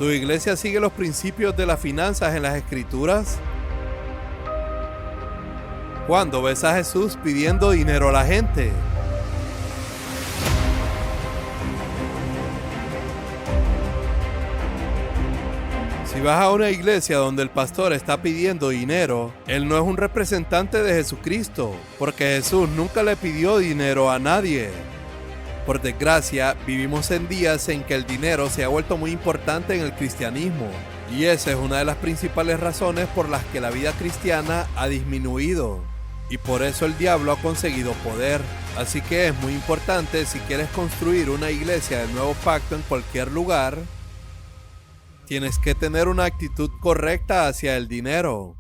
¿Tu iglesia sigue los principios de las finanzas en las Escrituras? ¿Cuándo ves a Jesús pidiendo dinero a la gente? Si vas a una iglesia donde el pastor está pidiendo dinero, él no es un representante de Jesucristo, porque Jesús nunca le pidió dinero a nadie. Por desgracia, vivimos en días en que el dinero se ha vuelto muy importante en el cristianismo, y esa es una de las principales razones por las que la vida cristiana ha disminuido, y por eso el diablo ha conseguido poder. Así que es muy importante, si quieres construir una iglesia del nuevo pacto en cualquier lugar, tienes que tener una actitud correcta hacia el dinero.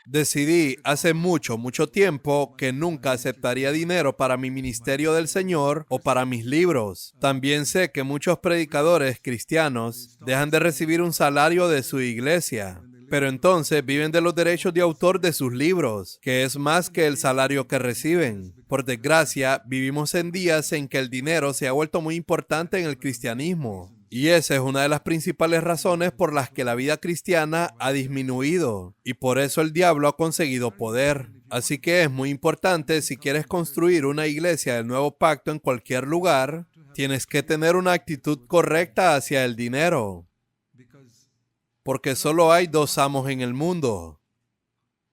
Decidí hace mucho tiempo que nunca aceptaría dinero para mi ministerio del Señor o para mis libros. También sé que muchos predicadores cristianos dejan de recibir un salario de su iglesia, pero entonces viven de los derechos de autor de sus libros, que es más que el salario que reciben. Por desgracia, vivimos en días en que el dinero se ha vuelto muy importante en el cristianismo. Y esa es una de las principales razones por las que la vida cristiana ha disminuido. Y por eso el diablo ha conseguido poder. Así que es muy importante, si quieres construir una iglesia del nuevo pacto en cualquier lugar, tienes que tener una actitud correcta hacia el dinero. Porque solo hay dos amos en el mundo.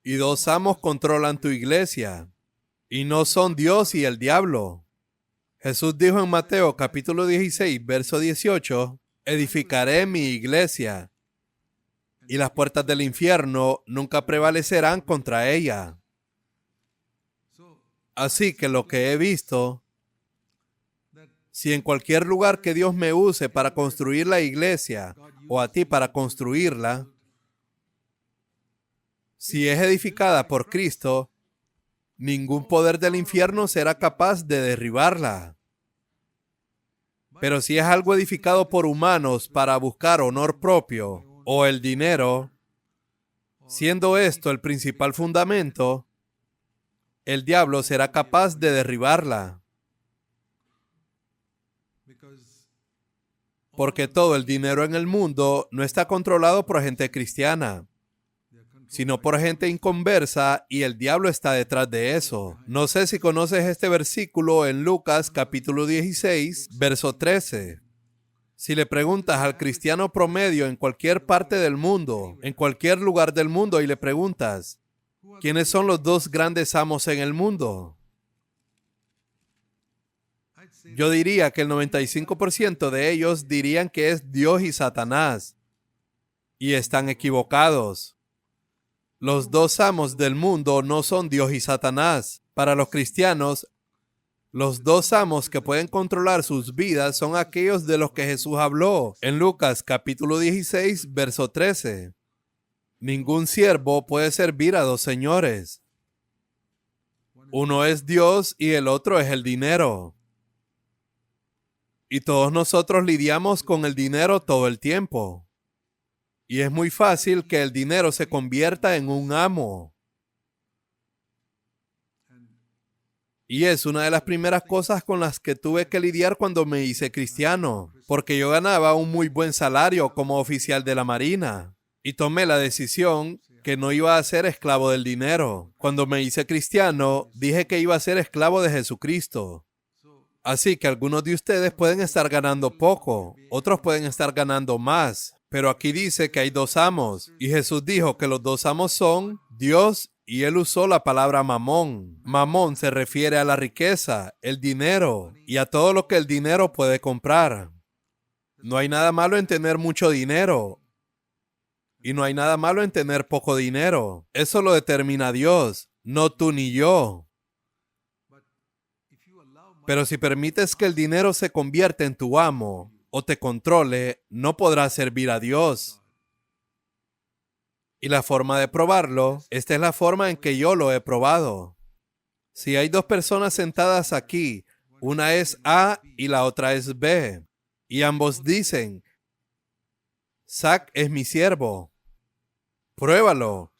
Y dos amos controlan tu iglesia. Y no son Dios y el diablo. Jesús dijo en Mateo capítulo 16, verso 18, edificaré mi iglesia, y las puertas del infierno nunca prevalecerán contra ella. Así que lo que he visto, si en cualquier lugar que Dios me use para construir la iglesia, o a ti para construirla, si es edificada por Cristo, ningún poder del infierno será capaz de derribarla. Pero si es algo edificado por humanos para buscar honor propio o el dinero, siendo esto el principal fundamento, el diablo será capaz de derribarla. Porque todo el dinero en el mundo no está controlado por gente cristiana, sino por gente inconversa, y el diablo está detrás de eso. No sé si conoces este versículo en Lucas capítulo 16, verso 13. Si le preguntas al cristiano promedio en cualquier parte del mundo, en cualquier lugar del mundo, y le preguntas, ¿quiénes son los dos grandes amos en el mundo? Yo diría que el 95% de ellos dirían que es Dios y Satanás. Y están equivocados. Los dos amos del mundo no son Dios y Satanás. Para los cristianos, los dos amos que pueden controlar sus vidas son aquellos de los que Jesús habló en Lucas capítulo 16, verso 13. Ningún siervo puede servir a dos señores. Uno es Dios y el otro es el dinero. Y todos nosotros lidiamos con el dinero todo el tiempo. Y es muy fácil que el dinero se convierta en un amo. Y es una de las primeras cosas con las que tuve que lidiar cuando me hice cristiano, porque yo ganaba un muy buen salario como oficial de la Marina. Y tomé la decisión que no iba a ser esclavo del dinero. Cuando me hice cristiano, dije que iba a ser esclavo de Jesucristo. Así que algunos de ustedes pueden estar ganando poco, otros pueden estar ganando más. Pero aquí dice que hay dos amos, y Jesús dijo que los dos amos son Dios, y Él usó la palabra mamón. Mamón se refiere a la riqueza, el dinero, y a todo lo que el dinero puede comprar. No hay nada malo en tener mucho dinero, y no hay nada malo en tener poco dinero. Eso lo determina Dios, no tú ni yo. Pero si permites que el dinero se convierta en tu amo, o te controle, no podrás servir a Dios. Y la forma de probarlo, esta es la forma en que yo lo he probado. Si hay dos personas sentadas aquí, una es A y la otra es B, y ambos dicen, Zach es mi siervo, pruébalo.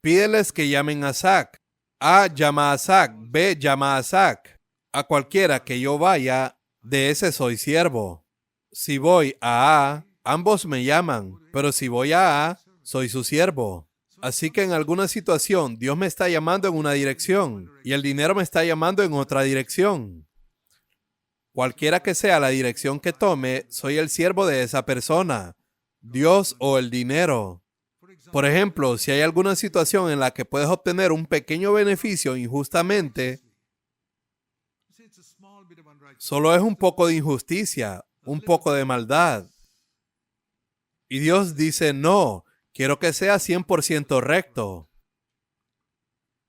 Pídeles que llamen a Zac. A llama a Zac, B llama a Zac. A cualquiera que yo vaya, de ese soy siervo. Si voy a ambos me llaman, pero si voy a soy su siervo. Así que en alguna situación, Dios me está llamando en una dirección y el dinero me está llamando en otra dirección. Cualquiera que sea la dirección que tome, soy el siervo de esa persona, Dios o el dinero. Por ejemplo, si hay alguna situación en la que puedes obtener un pequeño beneficio injustamente, solo es un poco de injusticia, un poco de maldad. Y Dios dice, no, quiero que sea 100% recto.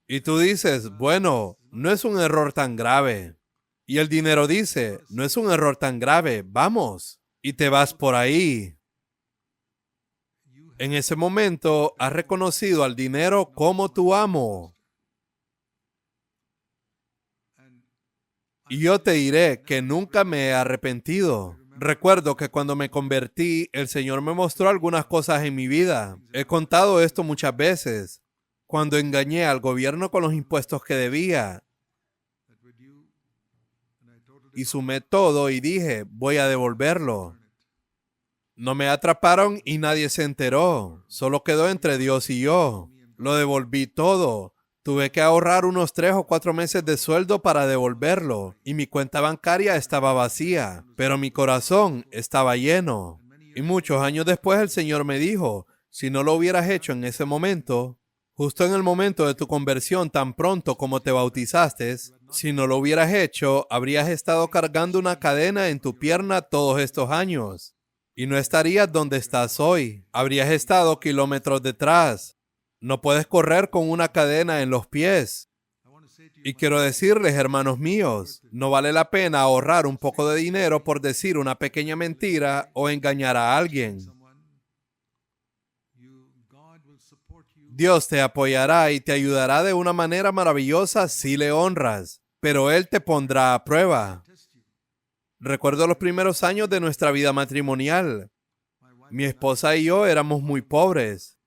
Y tú dices, bueno, no es un error tan grave. Y el dinero dice, no es un error tan grave, vamos. Y te vas por ahí. En ese momento, has reconocido al dinero como tu amo. Y yo te diré que nunca me he arrepentido. Recuerdo que cuando me convertí, el Señor me mostró algunas cosas en mi vida. He contado esto muchas veces. Cuando engañé al gobierno con los impuestos que debía. Y sumé todo y dije, voy a devolverlo. No me atraparon y nadie se enteró. Solo quedó entre Dios y yo. Lo devolví todo. Tuve que ahorrar unos 3 o 4 meses de sueldo para devolverlo. Y mi cuenta bancaria estaba vacía. Pero mi corazón estaba lleno. Y muchos años después el Señor me dijo, si no lo hubieras hecho en ese momento, justo en el momento de tu conversión tan pronto como te bautizaste, si no lo hubieras hecho, habrías estado cargando una cadena en tu pierna todos estos años. Y no estarías donde estás hoy. Habrías estado kilómetros detrás. No puedes correr con una cadena en los pies. Y quiero decirles, hermanos míos, no vale la pena ahorrar un poco de dinero por decir una pequeña mentira o engañar a alguien. Dios te apoyará y te ayudará de una manera maravillosa si le honras, pero Él te pondrá a prueba. Recuerdo los primeros años de nuestra vida matrimonial. Mi esposa y yo éramos muy pobres.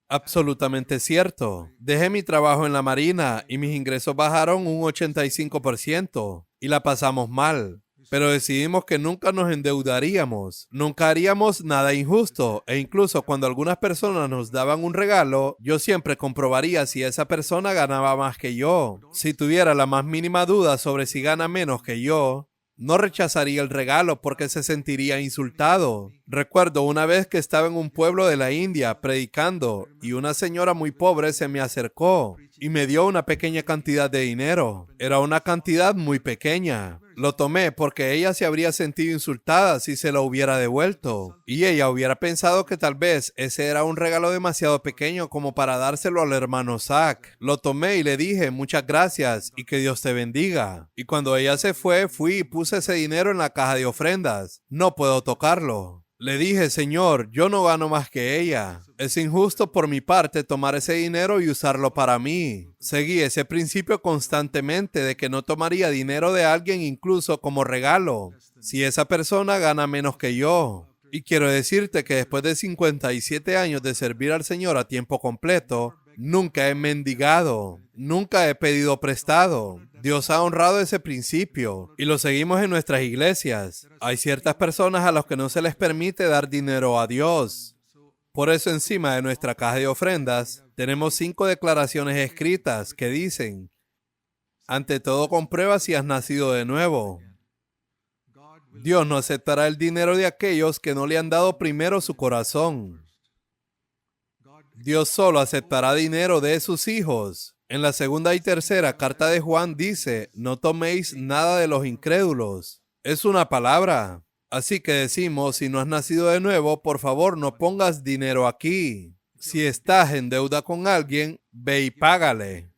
Absolutamente cierto. Dejé mi trabajo en la marina y mis ingresos bajaron un 85% y la pasamos mal. Pero decidimos que nunca nos endeudaríamos, nunca haríamos nada injusto e incluso cuando algunas personas nos daban un regalo, yo siempre comprobaría si esa persona ganaba más que yo. Si tuviera la más mínima duda sobre si gana menos que yo, no rechazaría el regalo porque se sentiría insultado. Recuerdo una vez que estaba en un pueblo de la India predicando y una señora muy pobre se me acercó y me dio una pequeña cantidad de dinero. Era una cantidad muy pequeña. Lo tomé porque ella se habría sentido insultada si se lo hubiera devuelto. Y ella hubiera pensado que tal vez ese era un regalo demasiado pequeño como para dárselo al hermano Zac. Lo tomé y le dije, muchas gracias y que Dios te bendiga. Y cuando ella se fue, fui y puse ese dinero en la caja de ofrendas. No puedo tocarlo. Le dije, Señor, yo no gano más que ella. Es injusto por mi parte tomar ese dinero y usarlo para mí. Seguí ese principio constantemente de que no tomaría dinero de alguien incluso como regalo, si esa persona gana menos que yo. Y quiero decirte que después de 57 años de servir al Señor a tiempo completo, nunca he mendigado, nunca he pedido prestado. Dios ha honrado ese principio y lo seguimos en nuestras iglesias. Hay ciertas personas a las que no se les permite dar dinero a Dios. Por eso encima de nuestra caja de ofrendas tenemos 5 declaraciones escritas que dicen, ante todo comprueba si has nacido de nuevo. Dios no aceptará el dinero de aquellos que no le han dado primero su corazón. Dios solo aceptará dinero de sus hijos. En la segunda y tercera carta de Juan dice, no toméis nada de los incrédulos. Es una palabra. Así que decimos, si no has nacido de nuevo, por favor no pongas dinero aquí. Si estás en deuda con alguien, ve y págale.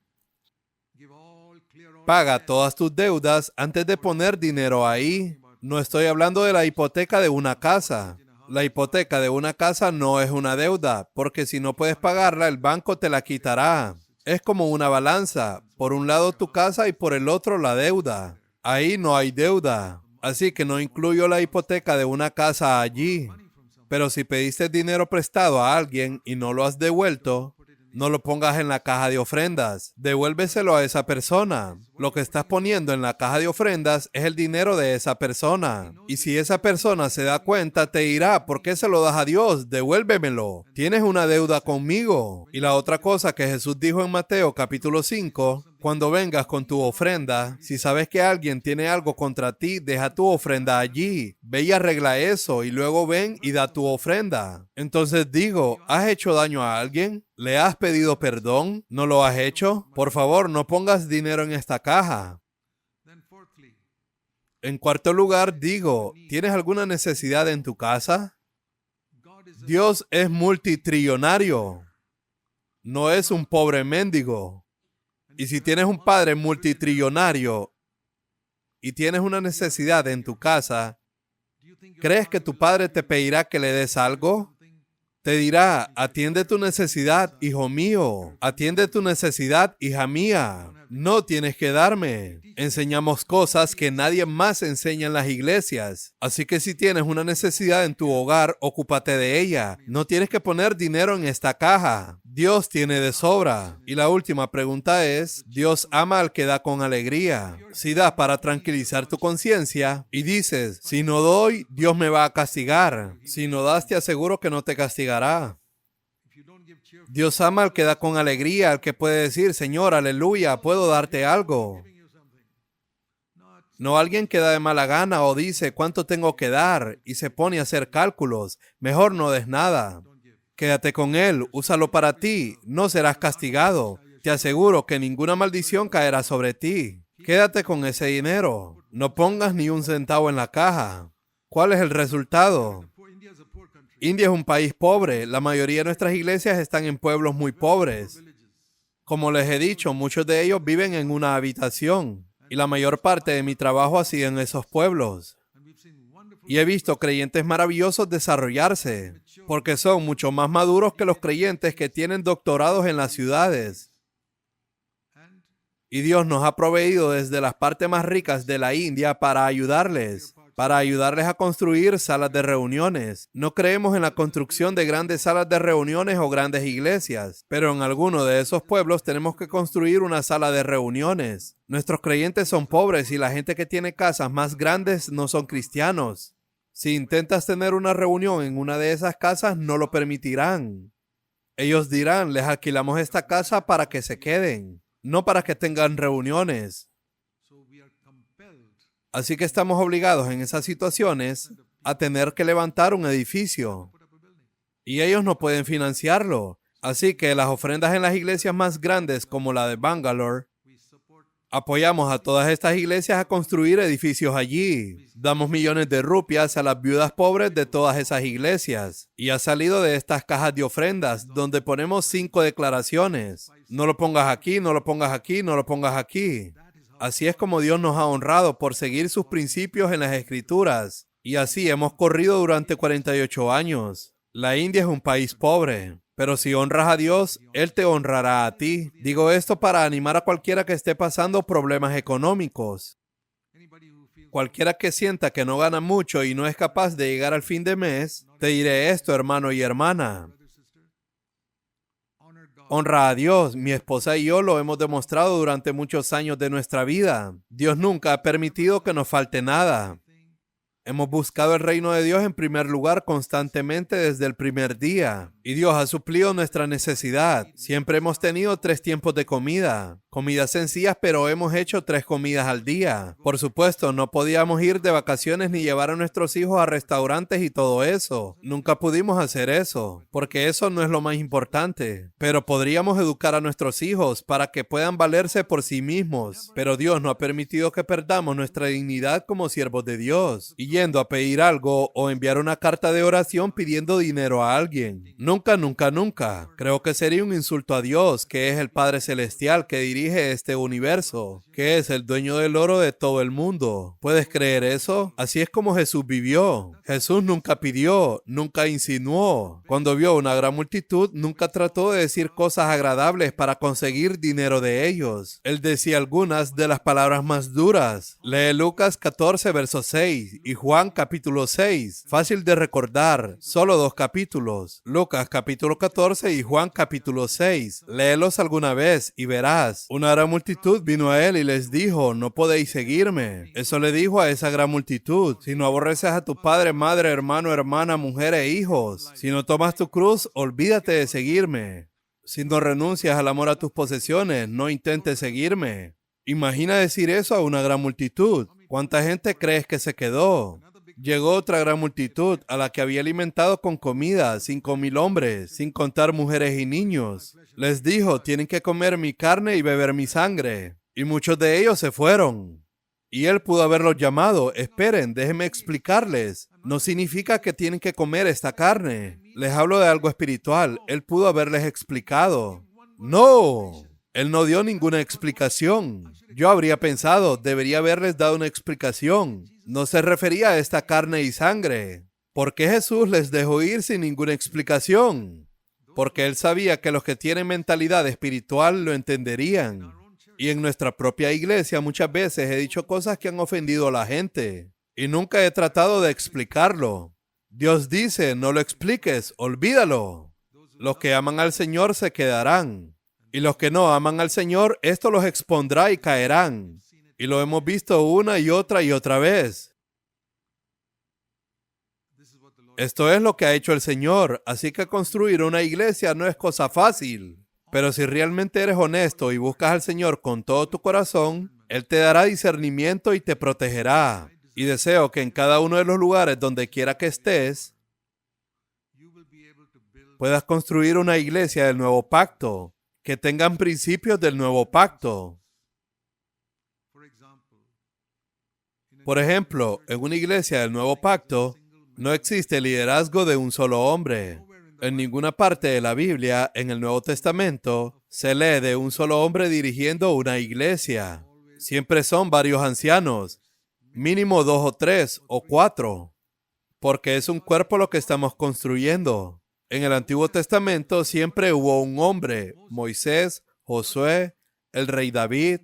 Paga todas tus deudas antes de poner dinero ahí. No estoy hablando de la hipoteca de una casa. La hipoteca de una casa no es una deuda, porque si no puedes pagarla, el banco te la quitará. Es como una balanza. Por un lado tu casa y por el otro la deuda. Ahí no hay deuda. Así que no incluyo la hipoteca de una casa allí. Pero si pediste dinero prestado a alguien y no lo has devuelto, No lo pongas en la caja de ofrendas. Devuélveselo a esa persona. Lo que estás poniendo en la caja de ofrendas es el dinero de esa persona. Y si esa persona se da cuenta, te dirá, ¿por qué se lo das a Dios? Devuélvemelo. Tienes una deuda conmigo. Y la otra cosa que Jesús dijo en Mateo capítulo 5, cuando vengas con tu ofrenda, si sabes que alguien tiene algo contra ti, deja tu ofrenda allí. Ve y arregla eso y luego ven y da tu ofrenda. Entonces digo, ¿has hecho daño a alguien? ¿Le has pedido perdón? ¿No lo has hecho? Por favor, no pongas dinero en esta caja. En cuarto lugar, digo, ¿tienes alguna necesidad en tu casa? Dios es multitrillonario. No es un pobre mendigo. Y si tienes un padre multitrillonario y tienes una necesidad en tu casa, ¿crees que tu padre te pedirá que le des algo? Te dirá, atiende tu necesidad, hijo mío. Atiende tu necesidad, hija mía. No tienes que darme. Enseñamos cosas que nadie más enseña en las iglesias. Así que si tienes una necesidad en tu hogar, ocúpate de ella. No tienes que poner dinero en esta caja. Dios tiene de sobra. Y la última pregunta es, ¿Dios ama al que da con alegría? Si das para tranquilizar tu conciencia y dices, si no doy, Dios me va a castigar. Si no das, te aseguro que no te castigará. Dios ama al que da con alegría, al que puede decir, Señor, aleluya, puedo darte algo. No alguien que da de mala gana o dice, ¿cuánto tengo que dar? Y se pone a hacer cálculos. Mejor no des nada. Quédate con él, úsalo para ti, no serás castigado. Te aseguro que ninguna maldición caerá sobre ti. Quédate con ese dinero. No pongas ni un centavo en la caja. ¿Cuál es el resultado? India es un país pobre. La mayoría de nuestras iglesias están en pueblos muy pobres. Como les he dicho, muchos de ellos viven en una habitación. Y la mayor parte de mi trabajo ha sido en esos pueblos. Y he visto creyentes maravillosos desarrollarse, porque son mucho más maduros que los creyentes que tienen doctorados en las ciudades. Y Dios nos ha proveído desde las partes más ricas de la India para ayudarles a construir salas de reuniones. No creemos en la construcción de grandes salas de reuniones o grandes iglesias, pero en alguno de esos pueblos tenemos que construir una sala de reuniones. Nuestros creyentes son pobres y la gente que tiene casas más grandes no son cristianos. Si intentas tener una reunión en una de esas casas, no lo permitirán. Ellos dirán, les alquilamos esta casa para que se queden, no para que tengan reuniones. Así que estamos obligados en esas situaciones a tener que levantar un edificio. Y ellos no pueden financiarlo. Así que las ofrendas en las iglesias más grandes, como la de Bangalore, apoyamos a todas estas iglesias a construir edificios allí. Damos millones de rupias a las viudas pobres de todas esas iglesias. Y ha salido de estas cajas de ofrendas, donde ponemos 5 declaraciones. No lo pongas aquí, no lo pongas aquí, no lo pongas aquí. Así es como Dios nos ha honrado por seguir sus principios en las Escrituras. Y así hemos corrido durante 48 años. La India es un país pobre, pero si honras a Dios, Él te honrará a ti. Digo esto para animar a cualquiera que esté pasando problemas económicos. Cualquiera que sienta que no gana mucho y no es capaz de llegar al fin de mes, te diré esto, hermano y hermana. Honra a Dios. Mi esposa y yo lo hemos demostrado durante muchos años de nuestra vida. Dios nunca ha permitido que nos falte nada. Hemos buscado el reino de Dios en primer lugar constantemente desde el primer día. Y Dios ha suplido nuestra necesidad. Siempre hemos tenido 3 tiempos de comida. Comidas sencillas, pero hemos hecho 3 comidas al día. Por supuesto, no podíamos ir de vacaciones ni llevar a nuestros hijos a restaurantes y todo eso. Nunca pudimos hacer eso, porque eso no es lo más importante. Pero podríamos educar a nuestros hijos para que puedan valerse por sí mismos. Pero Dios no ha permitido que perdamos nuestra dignidad como siervos de Dios, y yendo a pedir algo o enviar una carta de oración pidiendo dinero a alguien. Nunca, nunca, nunca. Creo que sería un insulto a Dios, que es el Padre Celestial que dirige rige este universo, que es el dueño del oro de todo el mundo. ¿Puedes creer eso? Así es como Jesús vivió. Jesús nunca pidió, nunca insinuó. Cuando vio una gran multitud, nunca trató de decir cosas agradables para conseguir dinero de ellos. Él decía algunas de las palabras más duras. Lee Lucas 14, verso 6 y Juan capítulo 6. Fácil de recordar, solo 2 capítulos. Lucas capítulo 14 y Juan capítulo 6. Léelos alguna vez y verás. Una gran multitud vino a él y les dijo, no podéis seguirme. Eso le dijo a esa gran multitud. Si no aborreces a tu padre, madre, hermano, hermana, mujer e hijos, si no tomas tu cruz, olvídate de seguirme. Si no renuncias al amor a tus posesiones, no intentes seguirme. Imagina decir eso a una gran multitud. ¿Cuánta gente crees que se quedó? Llegó otra gran multitud a la que había alimentado con comida 5,000 hombres, sin contar mujeres y niños. Les dijo, tienen que comer mi carne y beber mi sangre. Y muchos de ellos se fueron. Y él pudo haberlos llamado, esperen, déjenme explicarles. No significa que tienen que comer esta carne. Les hablo de algo espiritual. Él pudo haberles explicado. No. Él no dio ninguna explicación. Yo habría pensado, debería haberles dado una explicación. No se refería a esta carne y sangre. ¿Por qué Jesús les dejó ir sin ninguna explicación? Porque él sabía que los que tienen mentalidad espiritual lo entenderían. Y en nuestra propia iglesia muchas veces he dicho cosas que han ofendido a la gente. Y nunca he tratado de explicarlo. Dios dice, no lo expliques, olvídalo. Los que aman al Señor se quedarán. Y los que no aman al Señor, esto los expondrá y caerán. Y lo hemos visto una y otra vez. Esto es lo que ha hecho el Señor, así que construir una iglesia no es cosa fácil. Pero si realmente eres honesto y buscas al Señor con todo tu corazón, Él te dará discernimiento y te protegerá. Y deseo que en cada uno de los lugares donde quiera que estés, puedas construir una iglesia del nuevo pacto, que tengan principios del nuevo pacto. Por ejemplo, en una iglesia del nuevo pacto, no existe liderazgo de un solo hombre. En ninguna parte de la Biblia, en el Nuevo Testamento, se lee de un solo hombre dirigiendo una iglesia. Siempre son varios ancianos, mínimo 2 o 3 o 4, porque es un cuerpo lo que estamos construyendo. En el Antiguo Testamento siempre hubo un hombre, Moisés, Josué, el rey David,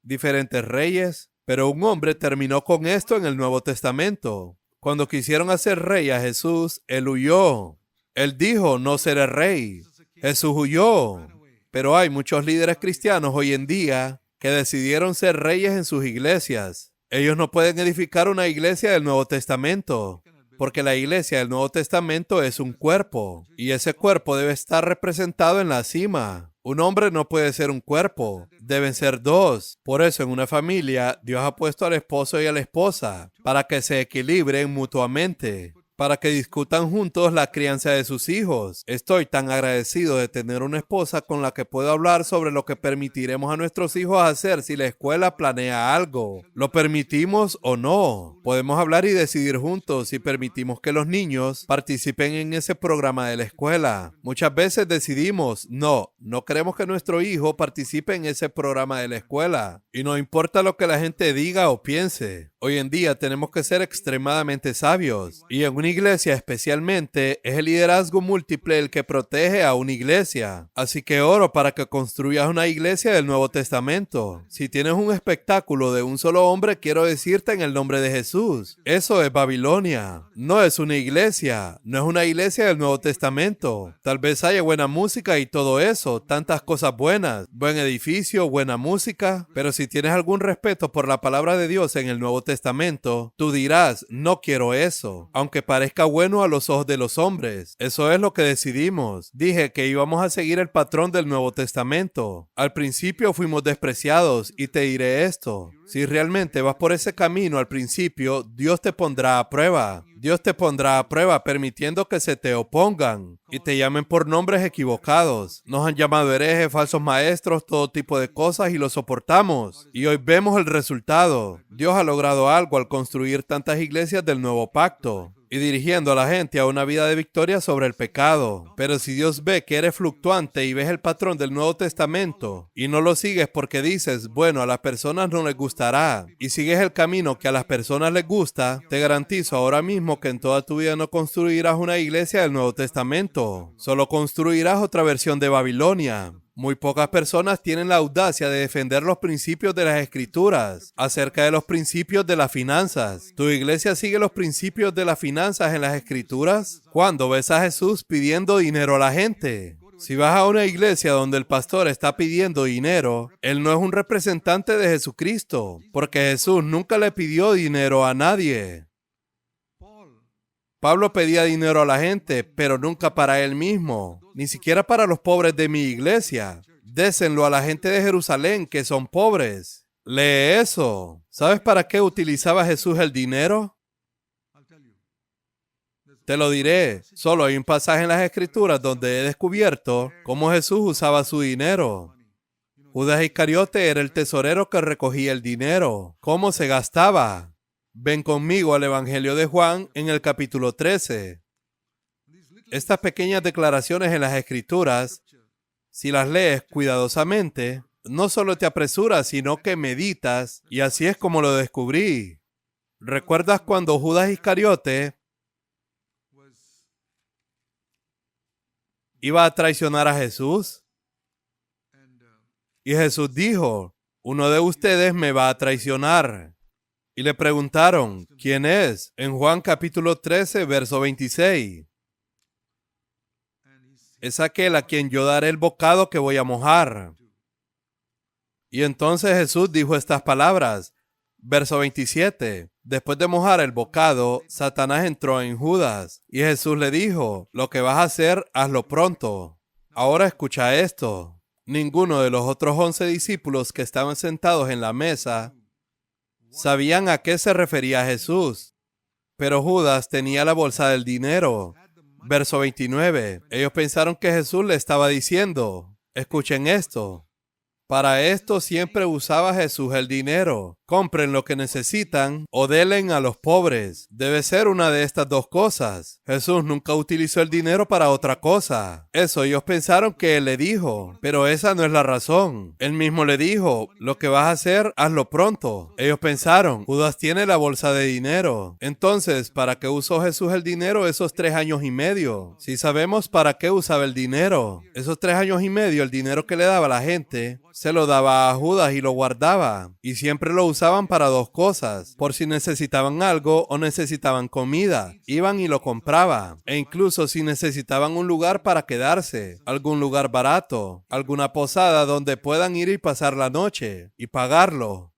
diferentes reyes, pero un hombre terminó con esto en el Nuevo Testamento. Cuando quisieron hacer rey a Jesús, él huyó. Él dijo, no seré rey. Jesús huyó. Pero hay muchos líderes cristianos hoy en día que decidieron ser reyes en sus iglesias. Ellos no pueden edificar una iglesia del Nuevo Testamento, porque la iglesia del Nuevo Testamento es un cuerpo, y ese cuerpo debe estar representado en la cima. Un hombre no puede ser un cuerpo, deben ser dos. Por eso en una familia, Dios ha puesto al esposo y a la esposa, para que se equilibren mutuamente, para que discutan juntos la crianza de sus hijos. Estoy tan agradecido de tener una esposa con la que puedo hablar sobre lo que permitiremos a nuestros hijos hacer si la escuela planea algo. ¿Lo permitimos o no? Podemos hablar y decidir juntos si permitimos que los niños participen en ese programa de la escuela. Muchas veces decidimos, no queremos que nuestro hijo participe en ese programa de la escuela. Y no importa lo que la gente diga o piense. Hoy en día tenemos que ser extremadamente sabios. Y en una iglesia especialmente, es el liderazgo múltiple el que protege a una iglesia. Así que oro para que construyas una iglesia del Nuevo Testamento. Si tienes un espectáculo de un solo hombre, quiero decirte en el nombre de Jesús, eso es Babilonia. No es una iglesia. No es una iglesia del Nuevo Testamento. Tal vez haya buena música y todo eso, tantas cosas buenas, buen edificio, buena música, pero si tienes algún respeto por la palabra de Dios en el Nuevo Testamento, tú dirás, no quiero eso, aunque parezca bueno a los ojos de los hombres. Eso es lo que decidimos. Dije que íbamos a seguir el patrón del Nuevo Testamento. Al principio fuimos despreciados y te diré esto. Si realmente vas por ese camino al principio, Dios te pondrá a prueba. Dios te pondrá a prueba permitiendo que se te opongan y te llamen por nombres equivocados. Nos han llamado herejes, falsos maestros, todo tipo de cosas y lo soportamos. Y hoy vemos el resultado. Dios ha logrado algo al construir tantas iglesias del nuevo pacto. y dirigiendo a la gente a una vida de victoria sobre el pecado. Pero si Dios ve que eres fluctuante y ves el patrón del Nuevo Testamento y no lo sigues porque dices, bueno, a las personas no les gustará, y sigues el camino que a las personas les gusta, te garantizo ahora mismo que en toda tu vida no construirás una iglesia del Nuevo Testamento. Solo construirás otra versión de Babilonia. Muy pocas personas tienen la audacia de defender los principios de las Escrituras acerca de los principios de las finanzas. ¿Tu iglesia sigue los principios de las finanzas en las Escrituras? ¿Cuándo ves a Jesús pidiendo dinero a la gente? Si vas a una iglesia donde el pastor está pidiendo dinero, él no es un representante de Jesucristo, porque Jesús nunca le pidió dinero a nadie. Pablo pedía dinero a la gente, pero nunca para él mismo, ni siquiera para los pobres de mi iglesia. Désenlo a la gente de Jerusalén, que son pobres. Lee eso. ¿Sabes para qué utilizaba Jesús el dinero? Te lo diré. Solo hay un pasaje en las Escrituras donde he descubierto cómo Jesús usaba su dinero. Judas Iscariote era el tesorero que recogía el dinero. ¿Cómo se gastaba? Ven conmigo al Evangelio de Juan en el capítulo 13. Estas pequeñas declaraciones en las Escrituras, si las lees cuidadosamente, no solo te apresuras, sino que meditas, y así es como lo descubrí. ¿Recuerdas cuando Judas Iscariote iba a traicionar a Jesús? Y Jesús dijo, uno de ustedes me va a traicionar. Y le preguntaron, ¿quién es? En Juan capítulo 13, verso 26. Es aquel a quien yo daré el bocado que voy a mojar. Y entonces Jesús dijo estas palabras. Verso 27. Después de mojar el bocado, Satanás entró en Judas. Y Jesús le dijo, lo que vas a hacer, hazlo pronto. Ahora escucha esto. Ninguno de los otros 11 discípulos que estaban sentados en la mesa sabían a qué se refería Jesús, pero Judas tenía la bolsa del dinero. Verso 29. Ellos pensaron que Jesús le estaba diciendo, escuchen esto. Para esto siempre usaba Jesús el dinero. Compren lo que necesitan o denle a los pobres. Debe ser una de estas dos cosas. Jesús nunca utilizó el dinero para otra cosa. Eso ellos pensaron que él le dijo, pero esa no es la razón. Él mismo le dijo, lo que vas a hacer, hazlo pronto. Ellos pensaron, Judas tiene la bolsa de dinero. Entonces, ¿para qué usó Jesús el dinero esos 3 años y medio? Si sabemos para qué usaba el dinero. Esos 3 años y medio, el dinero que le daba a la gente, se lo daba a Judas y lo guardaba. Y siempre lo usaban para dos cosas. Por si necesitaban algo o necesitaban comida. Iban y lo compraban. E incluso si necesitaban un lugar para quedarse. Algún lugar barato. Alguna posada donde puedan ir y pasar la noche. Y pagarlo.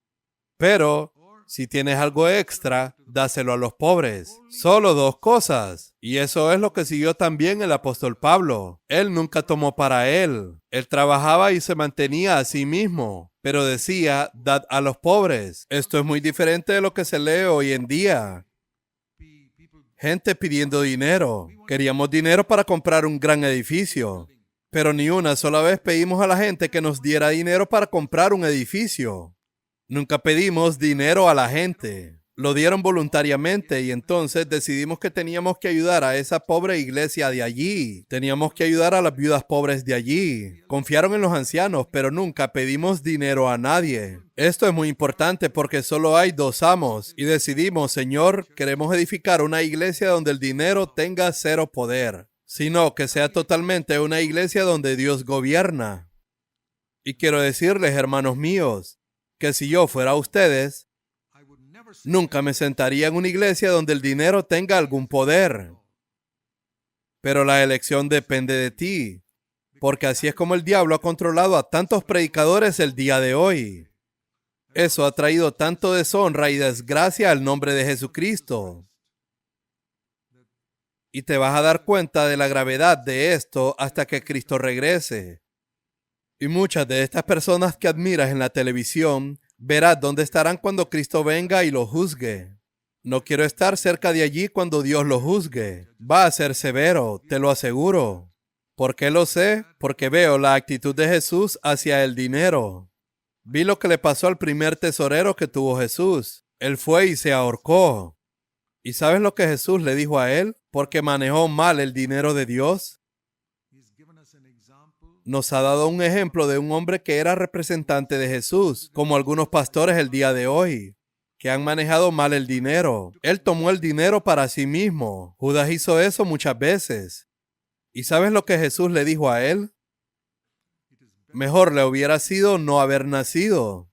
Pero si tienes algo extra, dáselo a los pobres. Solo dos cosas. Y eso es lo que siguió también el apóstol Pablo. Él nunca tomó para él. Él trabajaba y se mantenía a sí mismo. Pero decía, dad a los pobres. Esto es muy diferente de lo que se lee hoy en día. Gente pidiendo dinero. Queríamos dinero para comprar un gran edificio. Pero ni una sola vez pedimos a la gente que nos diera dinero para comprar un edificio. Nunca pedimos dinero a la gente. Lo dieron voluntariamente y entonces decidimos que teníamos que ayudar a esa pobre iglesia de allí. Teníamos que ayudar a las viudas pobres de allí. Confiaron en los ancianos, pero nunca pedimos dinero a nadie. Esto es muy importante porque solo hay 2 amos y decidimos, Señor, queremos edificar una iglesia donde el dinero tenga 0 poder, sino que sea totalmente una iglesia donde Dios gobierna. Y quiero decirles, hermanos míos, que si yo fuera ustedes, nunca me sentaría en una iglesia donde el dinero tenga algún poder. Pero la elección depende de ti, porque así es como el diablo ha controlado a tantos predicadores el día de hoy. Eso ha traído tanto deshonra y desgracia al nombre de Jesucristo. Y te vas a dar cuenta de la gravedad de esto hasta que Cristo regrese. Y muchas de estas personas que admiras en la televisión, verás dónde estarán cuando Cristo venga y lo juzgue. No quiero estar cerca de allí cuando Dios lo juzgue. Va a ser severo, te lo aseguro. ¿Por qué lo sé? Porque veo la actitud de Jesús hacia el dinero. Vi lo que le pasó al primer tesorero que tuvo Jesús. Él fue y se ahorcó. ¿Y sabes lo que Jesús le dijo a él? Porque manejó mal el dinero de Dios. Nos ha dado un ejemplo de un hombre que era representante de Jesús, como algunos pastores el día de hoy, que han manejado mal el dinero. Él tomó el dinero para sí mismo. Judas hizo eso muchas veces. ¿Y sabes lo que Jesús le dijo a él? Mejor le hubiera sido no haber nacido.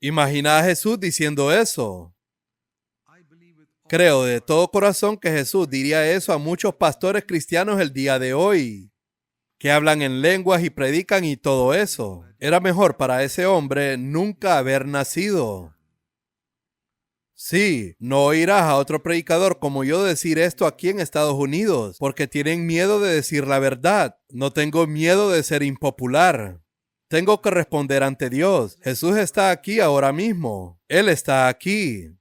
Imagina a Jesús diciendo eso. Creo de todo corazón que Jesús diría eso a muchos pastores cristianos el día de hoy, que hablan en lenguas y predican y todo eso. Era mejor para ese hombre nunca haber nacido. Sí, no oirás a otro predicador como yo decir esto aquí en Estados Unidos, porque tienen miedo de decir la verdad. No tengo miedo de ser impopular. Tengo que responder ante Dios. Jesús está aquí ahora mismo. Él está aquí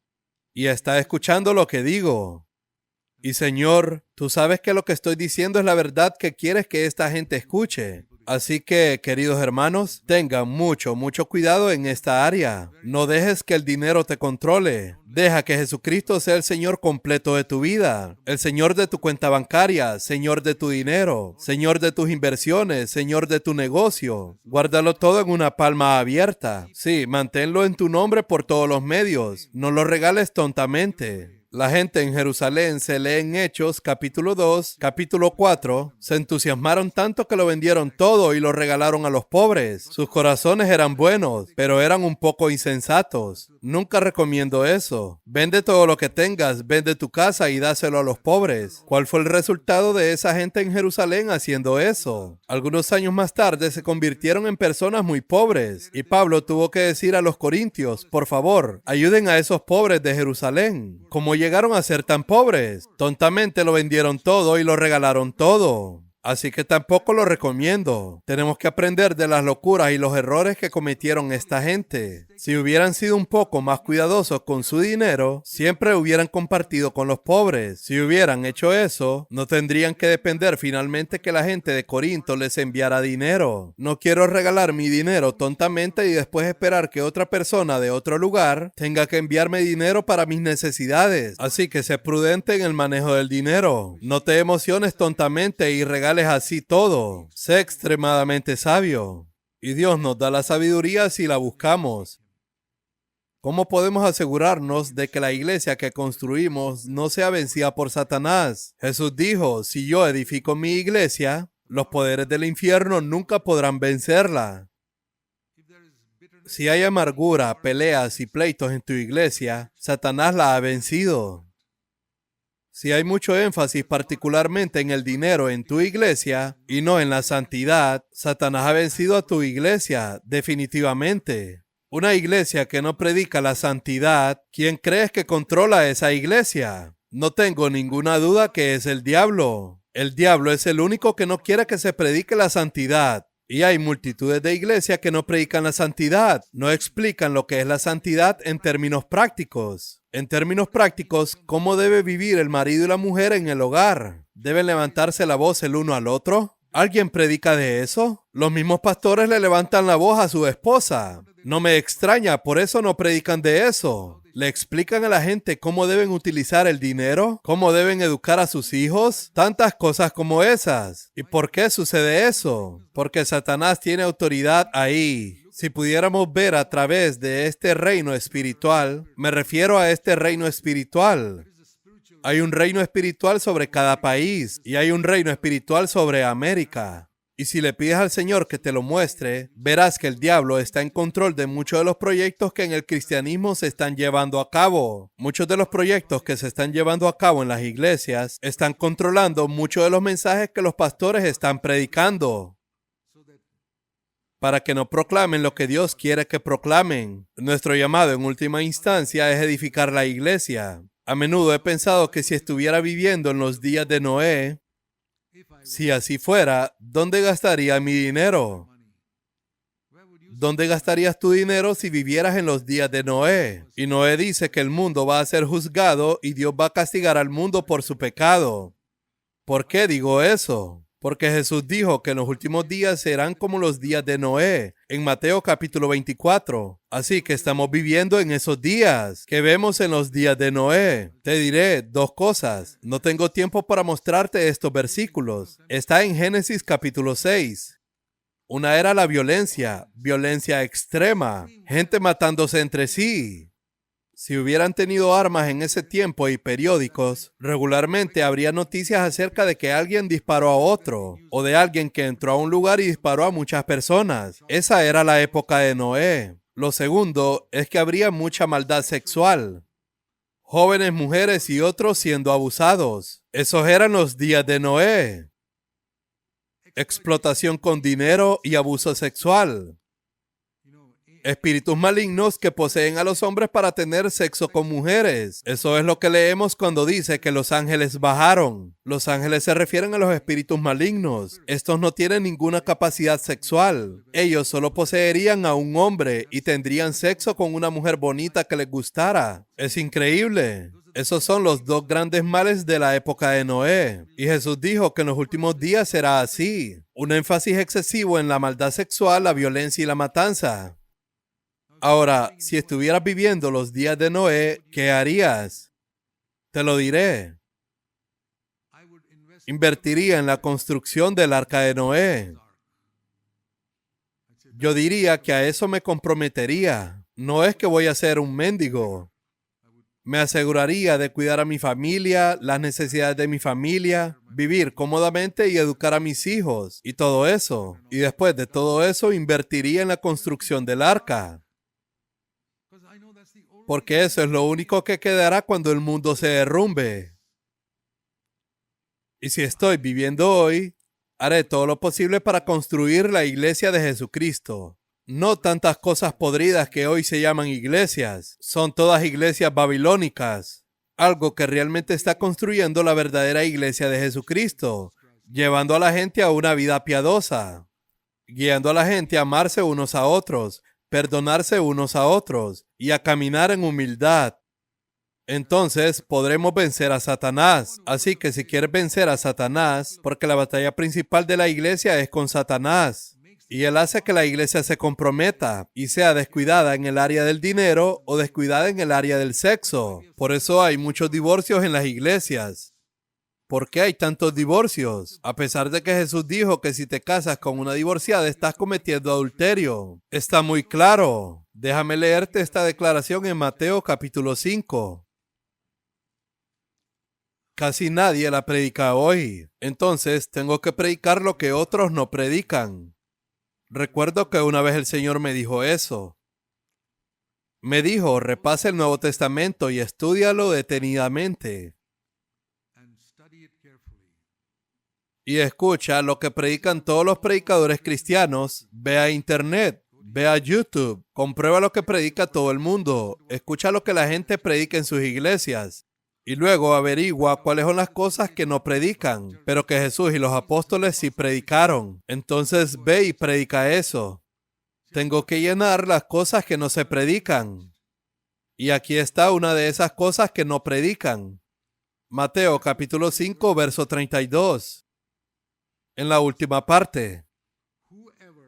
y está escuchando lo que digo. Y Señor, tú sabes que lo que estoy diciendo es la verdad que quieres que esta gente escuche. Así que, queridos hermanos, tengan mucho cuidado en esta área. No dejes que el dinero te controle. Deja que Jesucristo sea el Señor completo de tu vida, el Señor de tu cuenta bancaria, Señor de tu dinero, Señor de tus inversiones, Señor de tu negocio. Guárdalo todo en una palma abierta. Sí, manténlo en tu nombre por todos los medios. No lo regales tontamente. La gente en Jerusalén, se lee en Hechos, capítulo 2, capítulo 4, se entusiasmaron tanto que lo vendieron todo y lo regalaron a los pobres. Sus corazones eran buenos, pero eran un poco insensatos. Nunca recomiendo eso. Vende todo lo que tengas, vende tu casa y dáselo a los pobres. ¿Cuál fue el resultado de esa gente en Jerusalén haciendo eso? Algunos años más tarde se convirtieron en personas muy pobres y Pablo tuvo que decir a los corintios, por favor, ayuden a esos pobres de Jerusalén. ¿Cómo llegaron a ser tan pobres? Tontamente lo vendieron todo y lo regalaron todo. Así que tampoco lo recomiendo. Tenemos que aprender de las locuras y los errores que cometieron esta gente. Si hubieran sido un poco más cuidadosos con su dinero, siempre hubieran compartido con los pobres. Si hubieran hecho eso, no tendrían que depender finalmente que la gente de Corinto les enviara dinero. No quiero regalar mi dinero tontamente y después esperar que otra persona de otro lugar tenga que enviarme dinero para mis necesidades. Así que sé prudente en el manejo del dinero. No te emociones tontamente y regales así todo. Sé extremadamente sabio. Y Dios nos da la sabiduría si la buscamos. ¿Cómo podemos asegurarnos de que la iglesia que construimos no sea vencida por Satanás? Jesús dijo, si yo edifico mi iglesia, los poderes del infierno nunca podrán vencerla. Si hay amargura, peleas y pleitos en tu iglesia, Satanás la ha vencido. Si hay mucho énfasis particularmente en el dinero en tu iglesia y no en la santidad, Satanás ha vencido a tu iglesia, definitivamente. Una iglesia que no predica la santidad, ¿quién crees que controla esa iglesia? No tengo ninguna duda que es el diablo. El diablo es el único que no quiere que se predique la santidad. Y hay multitudes de iglesias que no predican la santidad, no explican lo que es la santidad en términos prácticos. En términos prácticos, ¿cómo debe vivir el marido y la mujer en el hogar? ¿Deben levantarse la voz el uno al otro? ¿Alguien predica de eso? Los mismos pastores le levantan la voz a su esposa. No me extraña, por eso no predican de eso. ¿Le explican a la gente cómo deben utilizar el dinero? ¿Cómo deben educar a sus hijos? Tantas cosas como esas. ¿Y por qué sucede eso? Porque Satanás tiene autoridad ahí. Si pudiéramos ver a través de este reino espiritual, me refiero a este reino espiritual. Hay un reino espiritual sobre cada país y hay un reino espiritual sobre América. Y si le pides al Señor que te lo muestre, verás que el diablo está en control de muchos de los proyectos que en el cristianismo se están llevando a cabo. Muchos de los proyectos que se están llevando a cabo en las iglesias están controlando muchos de los mensajes que los pastores están predicando, para que no proclamen lo que Dios quiere que proclamen. Nuestro llamado en última instancia es edificar la iglesia. A menudo he pensado que si estuviera viviendo en los días de Noé, si así fuera, ¿dónde gastaría mi dinero? ¿Dónde gastarías tu dinero si vivieras en los días de Noé? Y Noé dice que el mundo va a ser juzgado y Dios va a castigar al mundo por su pecado. ¿Por qué digo eso? Porque Jesús dijo que en los últimos días serán como los días de Noé, en Mateo capítulo 24. Así que estamos viviendo en esos días que vemos en los días de Noé. Te diré dos cosas. No tengo tiempo para mostrarte estos versículos. Está en Génesis capítulo 6. Una era la violencia extrema, gente matándose entre sí. Si hubieran tenido armas en ese tiempo y periódicos, regularmente habría noticias acerca de que alguien disparó a otro, o de alguien que entró a un lugar y disparó a muchas personas. Esa era la época de Noé. Lo segundo es que habría mucha maldad sexual. Jóvenes, mujeres y otros siendo abusados. Esos eran los días de Noé. Explotación con dinero y abuso sexual. Espíritus malignos que poseen a los hombres para tener sexo con mujeres. Eso es lo que leemos cuando dice que los ángeles bajaron. Los ángeles se refieren a los espíritus malignos. Estos no tienen ninguna capacidad sexual. Ellos solo poseerían a un hombre y tendrían sexo con una mujer bonita que les gustara. Es increíble. Esos son los dos grandes males de la época de Noé. Y Jesús dijo que en los últimos días será así. Un énfasis excesivo en la maldad sexual, la violencia y la matanza. Ahora, si estuvieras viviendo los días de Noé, ¿qué harías? Te lo diré. Invertiría en la construcción del arca de Noé. Yo diría que a eso me comprometería. No es que voy a ser un mendigo. Me aseguraría de cuidar a mi familia, las necesidades de mi familia, vivir cómodamente y educar a mis hijos y todo eso. Y después de todo eso, invertiría en la construcción del arca. Porque eso es lo único que quedará cuando el mundo se derrumbe. Y si estoy viviendo hoy, haré todo lo posible para construir la iglesia de Jesucristo. No tantas cosas podridas que hoy se llaman iglesias. Son todas iglesias babilónicas. Algo que realmente está construyendo la verdadera iglesia de Jesucristo, llevando a la gente a una vida piadosa, guiando a la gente a amarse unos a otros, perdonarse unos a otros y a caminar en humildad. Entonces podremos vencer a Satanás. Así que si quieres vencer a Satanás, porque la batalla principal de la iglesia es con Satanás, y él hace que la iglesia se comprometa y sea descuidada en el área del dinero o descuidada en el área del sexo. Por eso hay muchos divorcios en las iglesias. ¿Por qué hay tantos divorcios? A pesar de que Jesús dijo que si te casas con una divorciada estás cometiendo adulterio. Está muy claro. Déjame leerte esta declaración en Mateo capítulo 5. Casi nadie la predica hoy. Entonces tengo que predicar lo que otros no predican. Recuerdo que una vez el Señor me dijo eso. Me dijo, repasa el Nuevo Testamento y estúdialo detenidamente. Y escucha lo que predican todos los predicadores cristianos. Ve a internet, ve a YouTube, comprueba lo que predica todo el mundo. Escucha lo que la gente predica en sus iglesias. Y luego averigua cuáles son las cosas que no predican, pero que Jesús y los apóstoles sí predicaron. Entonces ve y predica eso. Tengo que llenar las cosas que no se predican. Y aquí está una de esas cosas que no predican. Mateo capítulo 5, verso 32. En la última parte,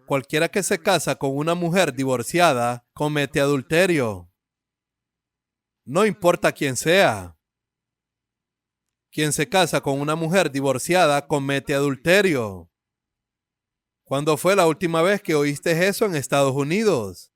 cualquiera que se casa con una mujer divorciada comete adulterio. No importa quién sea. Quien se casa con una mujer divorciada comete adulterio. ¿Cuándo fue la última vez que oíste eso en Estados Unidos?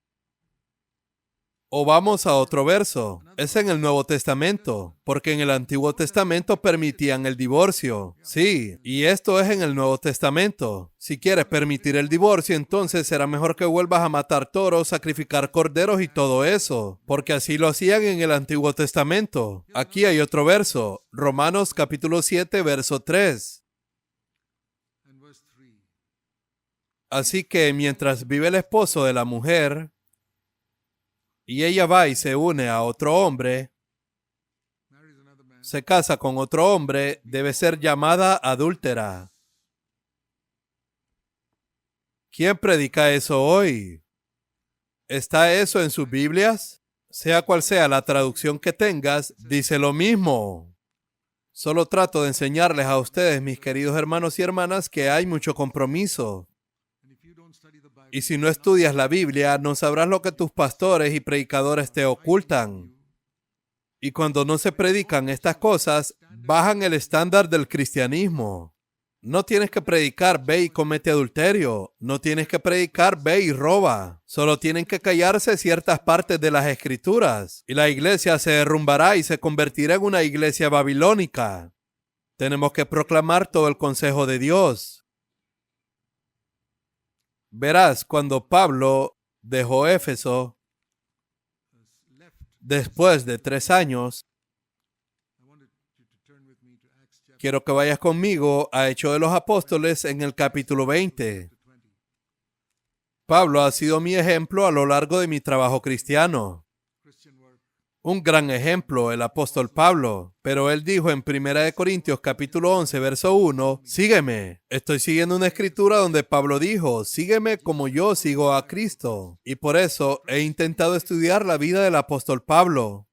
O vamos a otro verso. Es en el Nuevo Testamento, porque en el Antiguo Testamento permitían el divorcio. Sí, y esto es en el Nuevo Testamento. Si quieres permitir el divorcio, entonces será mejor que vuelvas a matar toros, sacrificar corderos y todo eso, porque así lo hacían en el Antiguo Testamento. Aquí hay otro verso, Romanos capítulo 7, verso 3. Así que mientras vive el esposo de la mujer, y ella va y se une a otro hombre, se casa con otro hombre, debe ser llamada adúltera. ¿Quién predica eso hoy? ¿Está eso en sus Biblias? Sea cual sea la traducción que tengas, dice lo mismo. Solo trato de enseñarles a ustedes, mis queridos hermanos y hermanas, que hay mucho compromiso. Y si no estudias la Biblia, no sabrás lo que tus pastores y predicadores te ocultan. Y cuando no se predican estas cosas, bajan el estándar del cristianismo. No tienes que predicar, ve y comete adulterio. No tienes que predicar, ve y roba. Solo tienen que callarse ciertas partes de las escrituras. Y la iglesia se derrumbará y se convertirá en una iglesia babilónica. Tenemos que proclamar todo el consejo de Dios. Verás, cuando Pablo dejó Éfeso, después de 3 años, quiero que vayas conmigo a Hechos de los Apóstoles en el capítulo 20. Pablo ha sido mi ejemplo a lo largo de mi trabajo cristiano. Un gran ejemplo, el apóstol Pablo. Pero él dijo en 1 Corintios capítulo 11, verso 1, sígueme. Estoy siguiendo una escritura donde Pablo dijo, sígueme como yo sigo a Cristo. Y por eso he intentado estudiar la vida del apóstol Pablo.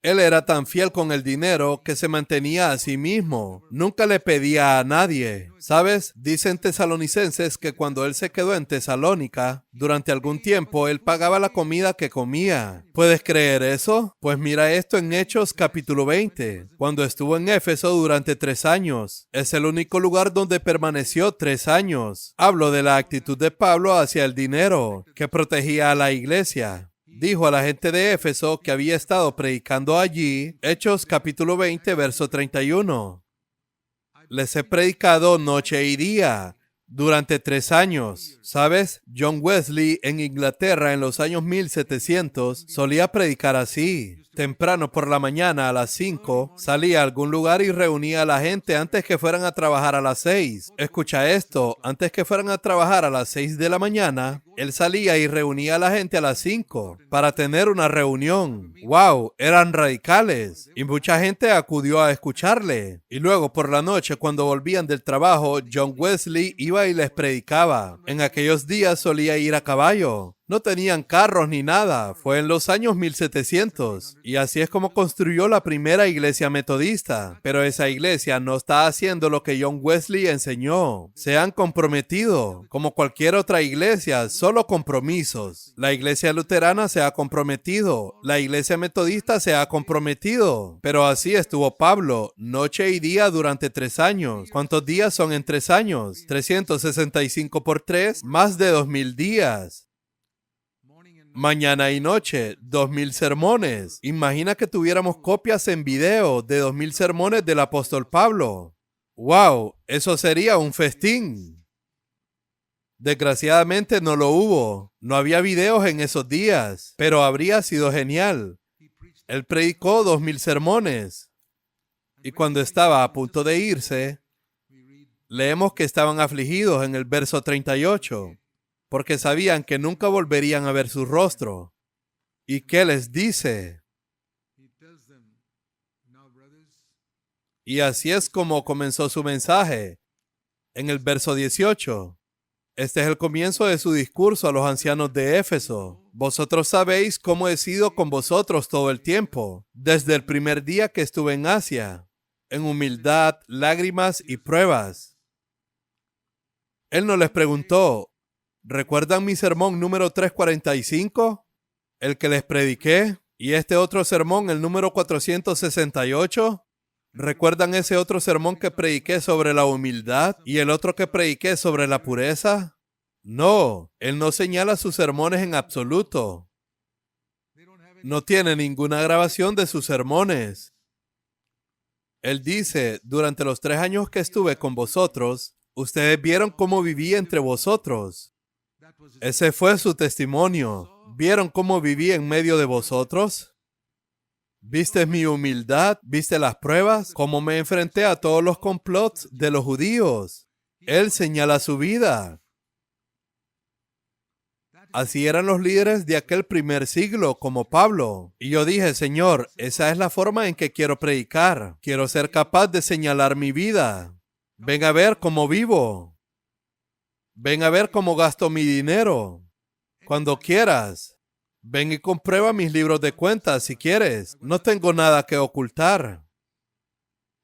Él era tan fiel con el dinero que se mantenía a sí mismo. Nunca le pedía a nadie. ¿Sabes? Dicen tesalonicenses que cuando él se quedó en Tesalónica, durante algún tiempo él pagaba la comida que comía. ¿Puedes creer eso? Pues mira esto en Hechos capítulo 20. Cuando estuvo en Éfeso durante 3 años. Es el único lugar donde permaneció 3 años. Hablo de la actitud de Pablo hacia el dinero, que protegía a la iglesia. Dijo a la gente de Éfeso que había estado predicando allí, Hechos capítulo 20, verso 31. Les he predicado noche y día durante 3 años. ¿Sabes? John Wesley en Inglaterra en los años 1700 solía predicar así. Temprano por la mañana a las 5, salía a algún lugar y reunía a la gente antes que fueran a trabajar a las 6. Escucha esto, antes que fueran a trabajar a las 6 de la mañana, él salía y reunía a la gente a las 5 para tener una reunión. ¡Wow! Eran radicales. Y mucha gente acudió a escucharle. Y luego por la noche, cuando volvían del trabajo, John Wesley iba y les predicaba. En aquellos días solía ir a caballo. No tenían carros ni nada. Fue en los años 1700. Y así es como construyó la primera iglesia metodista. Pero esa iglesia no está haciendo lo que John Wesley enseñó. Se han comprometido. Como cualquier otra iglesia, solo compromisos. La iglesia luterana se ha comprometido. La iglesia metodista se ha comprometido. Pero así estuvo Pablo, noche y día durante 3 años. ¿Cuántos días son en 3 años? 365 por 3, más de 2000 días. Mañana y noche, 2000 sermones. Imagina que tuviéramos copias en video de 2000 sermones del apóstol Pablo. ¡Wow! Eso sería un festín. Desgraciadamente no lo hubo. No había videos en esos días, pero habría sido genial. Él predicó 2000 sermones. Y cuando estaba a punto de irse, leemos que estaban afligidos en el verso 38. Porque sabían que nunca volverían a ver su rostro. ¿Y qué les dice? Y así es como comenzó su mensaje. En el verso 18. Este es el comienzo de su discurso a los ancianos de Éfeso. Vosotros sabéis cómo he sido con vosotros todo el tiempo, desde el primer día que estuve en Asia, en humildad, lágrimas y pruebas. Él no les preguntó, ¿recuerdan mi sermón número 345? El que les prediqué. ¿Y este otro sermón, el número 468? ¿Recuerdan ese otro sermón que prediqué sobre la humildad? ¿Y el otro que prediqué sobre la pureza? No, él no señala sus sermones en absoluto. No tiene ninguna grabación de sus sermones. Él dice, durante los 3 años que estuve con vosotros, ustedes vieron cómo viví entre vosotros. Ese fue su testimonio. ¿Vieron cómo viví en medio de vosotros? ¿Viste mi humildad? ¿Viste las pruebas? ¿Cómo me enfrenté a todos los complots de los judíos? Él señala su vida. Así eran los líderes de aquel primer siglo, como Pablo. Y yo dije, Señor, esa es la forma en que quiero predicar. Quiero ser capaz de señalar mi vida. Ven a ver cómo vivo. Ven a ver cómo gasto mi dinero. Cuando quieras. Ven y comprueba mis libros de cuentas si quieres. No tengo nada que ocultar.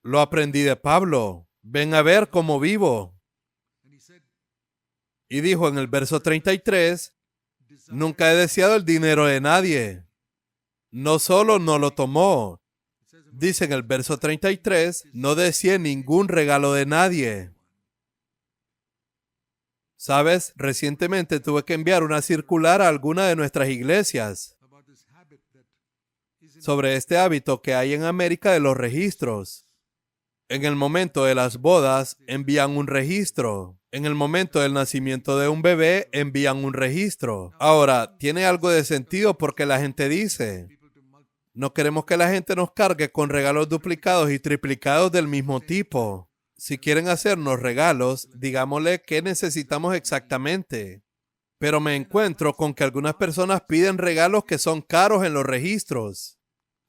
Lo aprendí de Pablo. Ven a ver cómo vivo. Y dijo en el verso 33, nunca he deseado el dinero de nadie. No solo no lo tomó. Dice en el verso 33, no deseé ningún regalo de nadie. ¿Sabes? Recientemente tuve que enviar una circular a alguna de nuestras iglesias sobre este hábito que hay en América de los registros. En el momento de las bodas, envían un registro. En el momento del nacimiento de un bebé, envían un registro. Ahora, tiene algo de sentido porque la gente dice, no queremos que la gente nos cargue con regalos duplicados y triplicados del mismo tipo. Si quieren hacernos regalos, digámosle qué necesitamos exactamente. Pero me encuentro con que algunas personas piden regalos que son caros en los registros.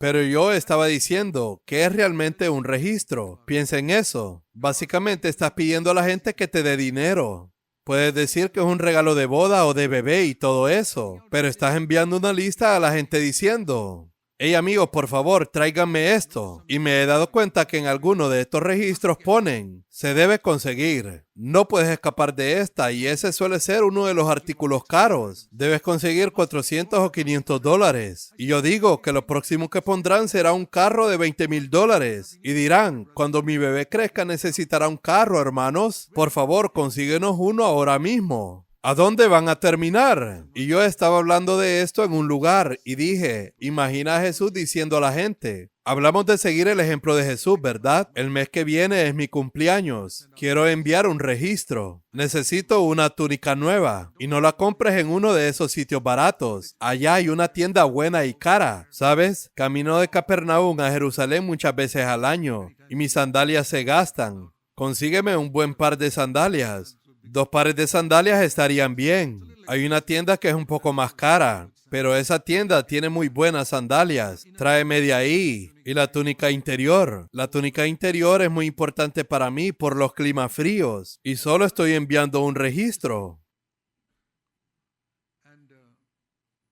Pero yo estaba diciendo, ¿qué es realmente un registro? Piensa en eso. Básicamente estás pidiendo a la gente que te dé dinero. Puedes decir que es un regalo de boda o de bebé y todo eso, pero estás enviando una lista a la gente diciendo, hey amigos, por favor, tráiganme esto. Y me he dado cuenta que en alguno de estos registros ponen, se debe conseguir. No puedes escapar de esta y ese suele ser uno de los artículos caros. Debes conseguir $400 o $500. Y yo digo que lo próximo que pondrán será un carro de $20,000. Y dirán, cuando mi bebé crezca necesitará un carro, hermanos. Por favor, consíguenos uno ahora mismo. ¿A dónde van a terminar? Y yo estaba hablando de esto en un lugar y dije, imagina a Jesús diciendo a la gente, hablamos de seguir el ejemplo de Jesús, ¿verdad? El mes que viene es mi cumpleaños. Quiero enviar un registro. Necesito una túnica nueva. Y no la compres en uno de esos sitios baratos. Allá hay una tienda buena y cara. ¿Sabes? Camino de Capernaum a Jerusalén muchas veces al año. Y mis sandalias se gastan. Consígueme un buen par de sandalias. 2 pares de sandalias estarían bien. Hay una tienda que es un poco más cara, pero esa tienda tiene muy buenas sandalias. Tráeme de ahí. Y la túnica interior. La túnica interior es muy importante para mí por los climas fríos. Y solo estoy enviando un registro.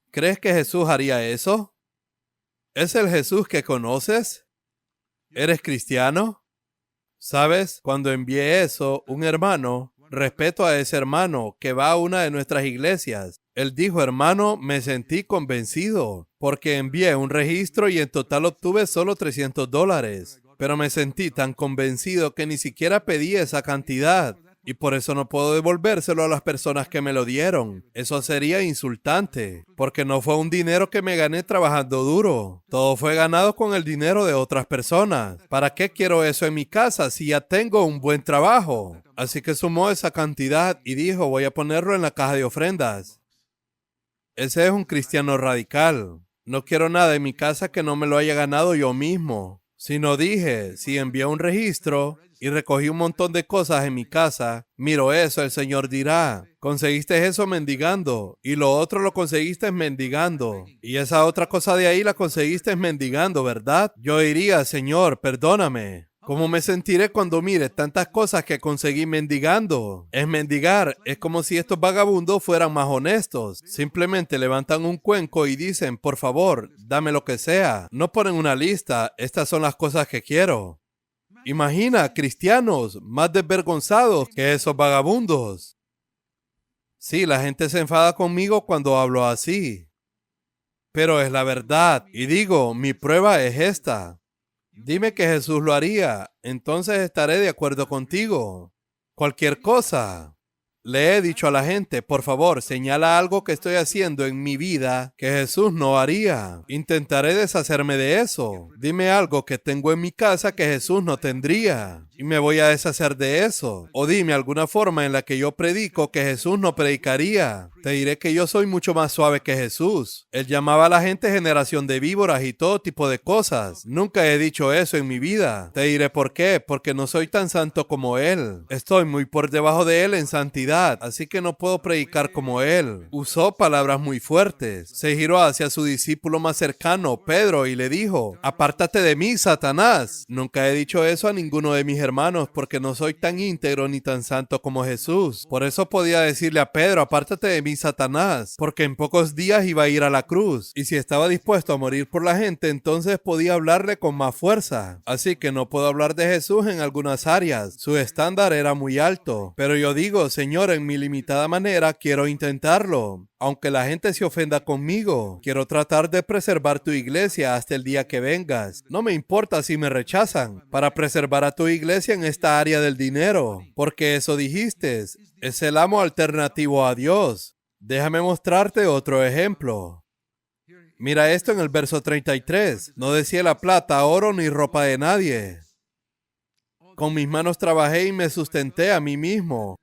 ¿Crees que Jesús haría eso? ¿Es el Jesús que conoces? ¿Eres cristiano? ¿Sabes? Cuando envié eso, un hermano, respeto a ese hermano que va a una de nuestras iglesias. Él dijo, hermano, me sentí convencido porque envié un registro y en total obtuve solo $300. Pero me sentí tan convencido que ni siquiera pedí esa cantidad. Y por eso no puedo devolvérselo a las personas que me lo dieron. Eso sería insultante, porque no fue un dinero que me gané trabajando duro. Todo fue ganado con el dinero de otras personas. ¿Para qué quiero eso en mi casa si ya tengo un buen trabajo? Así que sumó esa cantidad y dijo, voy a ponerlo en la caja de ofrendas. Ese es un cristiano radical. No quiero nada en mi casa que no me lo haya ganado yo mismo. Sino dije, si envié un registro y recogí un montón de cosas en mi casa, miro eso, el Señor dirá, conseguiste eso mendigando y lo otro lo conseguiste mendigando y esa otra cosa de ahí la conseguiste mendigando, ¿verdad? Yo diría, Señor, perdóname. ¿Cómo me sentiré cuando mire tantas cosas que conseguí mendigando? Es mendigar, es como si estos vagabundos fueran más honestos. Simplemente levantan un cuenco y dicen, por favor, dame lo que sea. No ponen una lista, estas son las cosas que quiero. Imagina, cristianos, más desvergonzados que esos vagabundos. Sí, la gente se enfada conmigo cuando hablo así. Pero es la verdad. Y digo, mi prueba es esta. Dime que Jesús lo haría, entonces estaré de acuerdo contigo. Cualquier cosa. Le he dicho a la gente, por favor, señala algo que estoy haciendo en mi vida que Jesús no haría. Intentaré deshacerme de eso. Dime algo que tengo en mi casa que Jesús no tendría. Y me voy a deshacer de eso. O dime alguna forma en la que yo predico que Jesús no predicaría. Te diré que yo soy mucho más suave que Jesús. Él llamaba a la gente generación de víboras y todo tipo de cosas. Nunca he dicho eso en mi vida. Te diré por qué. Porque no soy tan santo como Él. Estoy muy por debajo de Él en santidad. Así que no puedo predicar como Él. Usó palabras muy fuertes. Se giró hacia su discípulo más cercano, Pedro, y le dijo, apártate de mí, Satanás. Nunca he dicho eso a ninguno de mis hermanos, porque no soy tan íntegro ni tan santo como Jesús. Por eso podía decirle a Pedro, apártate de mí, Satanás, porque en pocos días iba a ir a la cruz. Y si estaba dispuesto a morir por la gente, entonces podía hablarle con más fuerza. Así que no puedo hablar de Jesús en algunas áreas. Su estándar era muy alto. Pero yo digo, Señor, en mi limitada manera, quiero intentarlo. Aunque la gente se ofenda conmigo, quiero tratar de preservar tu iglesia hasta el día que vengas. No me importa si me rechazan, para preservar a tu iglesia en esta área del dinero, porque eso dijiste, es el amo alternativo a Dios. Déjame mostrarte otro ejemplo. Mira esto en el verso 33. No decía la plata, oro ni ropa de nadie. Con mis manos trabajé y me sustenté a mí mismo.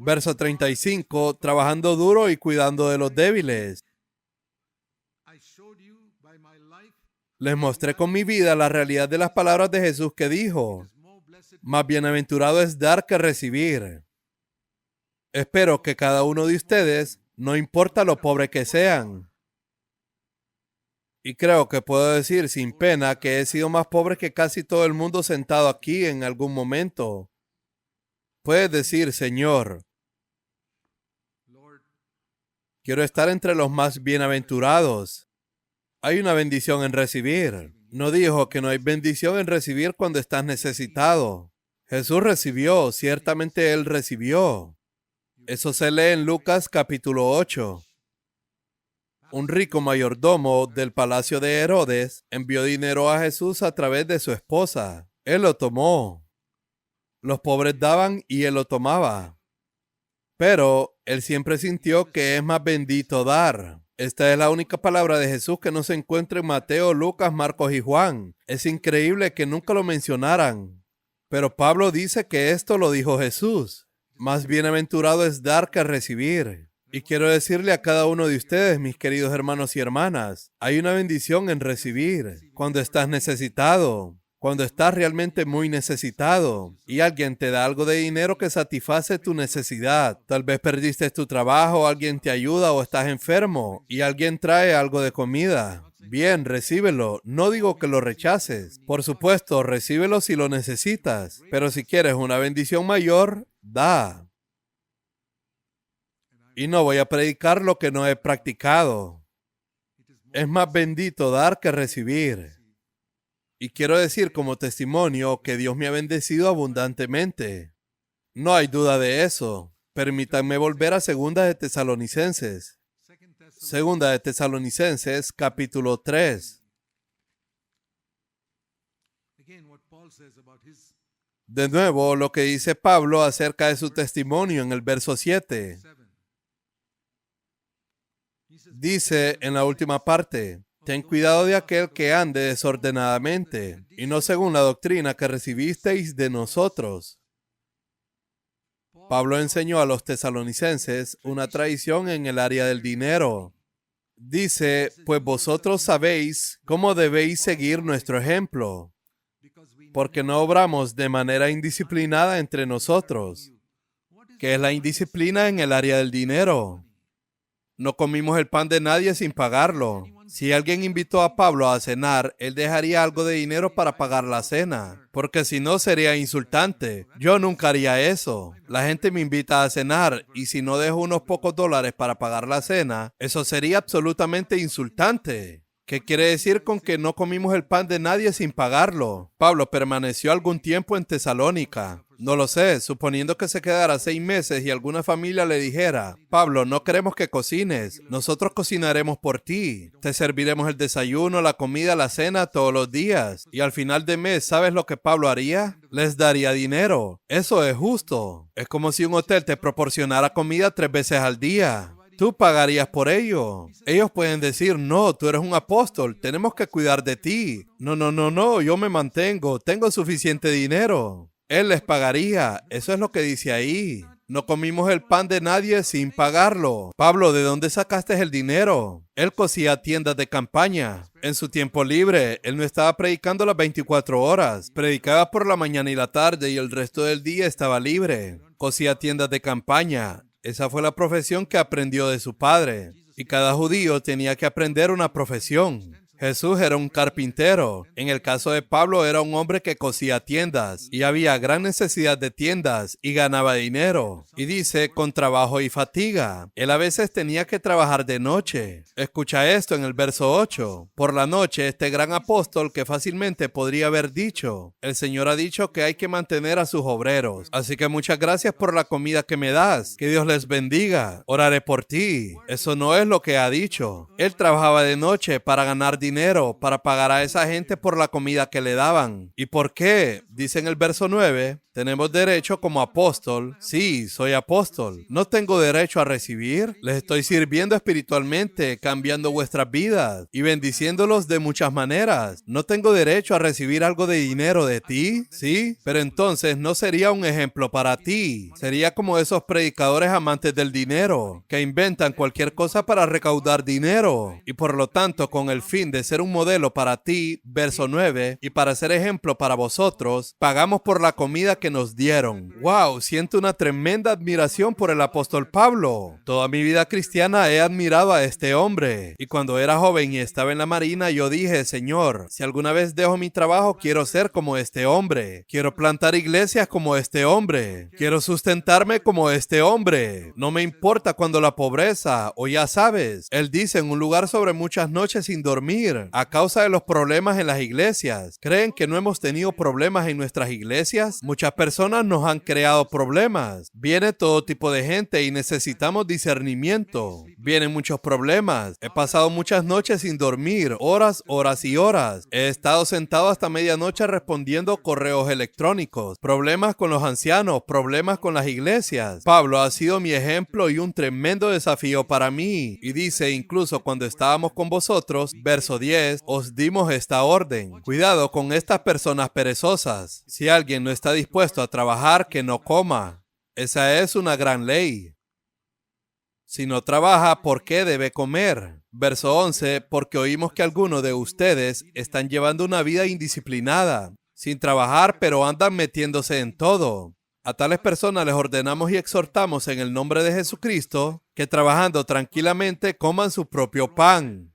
Verso 35, trabajando duro y cuidando de los débiles. Les mostré con mi vida la realidad de las palabras de Jesús que dijo, más bienaventurado es dar que recibir. Espero que cada uno de ustedes, no importa lo pobre que sean, y creo que puedo decir sin pena que he sido más pobre que casi todo el mundo sentado aquí en algún momento. Puedes decir, Señor, quiero estar entre los más bienaventurados. Hay una bendición en recibir. No dijo que no hay bendición en recibir cuando estás necesitado. Jesús recibió, ciertamente Él recibió. Eso se lee en Lucas capítulo 8. Un rico mayordomo del palacio de Herodes envió dinero a Jesús a través de su esposa. Él lo tomó. Los pobres daban y Él lo tomaba. Pero Él siempre sintió que es más bendito dar. Esta es la única palabra de Jesús que no se encuentra en Mateo, Lucas, Marcos y Juan. Es increíble que nunca lo mencionaran. Pero Pablo dice que esto lo dijo Jesús. Más bienaventurado es dar que recibir. Y quiero decirle a cada uno de ustedes, mis queridos hermanos y hermanas, hay una bendición en recibir cuando estás necesitado. Cuando estás realmente muy necesitado y alguien te da algo de dinero que satisface tu necesidad. Tal vez perdiste tu trabajo, alguien te ayuda o estás enfermo y alguien trae algo de comida. Bien, recíbelo. No digo que lo rechaces. Por supuesto, recíbelo si lo necesitas. Pero si quieres una bendición mayor, da. Y no voy a predicar lo que no he practicado. Es más bendito dar que recibir. Y quiero decir como testimonio que Dios me ha bendecido abundantemente. No hay duda de eso. Permítanme volver a Segunda de Tesalonicenses. Segunda de Tesalonicenses, capítulo 3. De nuevo, lo que dice Pablo acerca de su testimonio en el verso 7. Dice en la última parte, ten cuidado de aquel que ande desordenadamente, y no según la doctrina que recibisteis de nosotros. Pablo enseñó a los tesalonicenses una tradición en el área del dinero. Dice, pues vosotros sabéis cómo debéis seguir nuestro ejemplo, porque no obramos de manera indisciplinada entre nosotros. ¿Qué es la indisciplina en el área del dinero? No comimos el pan de nadie sin pagarlo. Si alguien invitó a Pablo a cenar, él dejaría algo de dinero para pagar la cena, porque si no sería insultante. Yo nunca haría eso. La gente me invita a cenar y si no dejo unos pocos dólares para pagar la cena, eso sería absolutamente insultante. ¿Qué quiere decir con que no comimos el pan de nadie sin pagarlo? Pablo permaneció algún tiempo en Tesalónica. No lo sé, suponiendo que se quedara 6 meses y alguna familia le dijera, Pablo, no queremos que cocines, nosotros cocinaremos por ti. Te serviremos el desayuno, la comida, la cena todos los días. Y al final de mes, ¿sabes lo que Pablo haría? Les daría dinero. Eso es justo. Es como si un hotel te proporcionara comida 3 veces al día. Tú pagarías por ello. Ellos pueden decir, no, tú eres un apóstol, tenemos que cuidar de ti. No, yo me mantengo, tengo suficiente dinero. Él les pagaría, eso es lo que dice ahí. No comimos el pan de nadie sin pagarlo. Pablo, ¿de dónde sacaste el dinero? Él cosía tiendas de campaña. En su tiempo libre, él no estaba predicando las 24 horas. Predicaba por la mañana y la tarde y el resto del día estaba libre. Cosía tiendas de campaña. Esa fue la profesión que aprendió de su padre. Y cada judío tenía que aprender una profesión. Jesús era un carpintero. En el caso de Pablo era un hombre que cosía tiendas y había gran necesidad de tiendas y ganaba dinero. Y dice, con trabajo y fatiga. Él a veces tenía que trabajar de noche. Escucha esto en el verso 8. Por la noche, este gran apóstol que fácilmente podría haber dicho, el Señor ha dicho que hay que mantener a sus obreros. Así que muchas gracias por la comida que me das. Que Dios les bendiga. Oraré por ti. Eso no es lo que ha dicho. Él trabajaba de noche para ganar dinero, para pagar a esa gente por la comida que le daban. ¿Y por qué? Dice en el verso 9, tenemos derecho como apóstol. Sí, soy apóstol. ¿No tengo derecho a recibir? Les estoy sirviendo espiritualmente, cambiando vuestras vidas y bendiciéndolos de muchas maneras. ¿No tengo derecho a recibir algo de dinero de ti? Sí, pero entonces no sería un ejemplo para ti. Sería como esos predicadores amantes del dinero, que inventan cualquier cosa para recaudar dinero. Y por lo tanto, con el fin de ser un modelo para ti, verso 9, y para ser ejemplo para vosotros, pagamos por la comida que nos dieron. ¡Wow! Siento una tremenda admiración por el apóstol Pablo. Toda mi vida cristiana he admirado a este hombre. Y cuando era joven y estaba en la marina, yo dije, Señor, si alguna vez dejo mi trabajo, quiero ser como este hombre. Quiero plantar iglesias como este hombre. Quiero sustentarme como este hombre. No me importa cuando la pobreza, o ya sabes, él dice en un lugar sobre muchas noches sin dormir, a causa de los problemas en las iglesias. ¿Creen que no hemos tenido problemas en nuestras iglesias? Muchas personas nos han creado problemas. Viene todo tipo de gente y necesitamos discernimiento. Vienen muchos problemas. He pasado muchas noches sin dormir, horas, horas y horas. He estado sentado hasta medianoche respondiendo correos electrónicos. Problemas con los ancianos, problemas con las iglesias. Pablo ha sido mi ejemplo y un tremendo desafío para mí. Y dice, incluso cuando estábamos con vosotros, verso 10, os dimos esta orden. Cuidado con estas personas perezosas. Si alguien no está dispuesto a trabajar, que no coma. Esa es una gran ley. Si no trabaja, ¿por qué debe comer? Verso 11, porque oímos que algunos de ustedes están llevando una vida indisciplinada, sin trabajar, pero andan metiéndose en todo. A tales personas les ordenamos y exhortamos en el nombre de Jesucristo que trabajando tranquilamente coman su propio pan.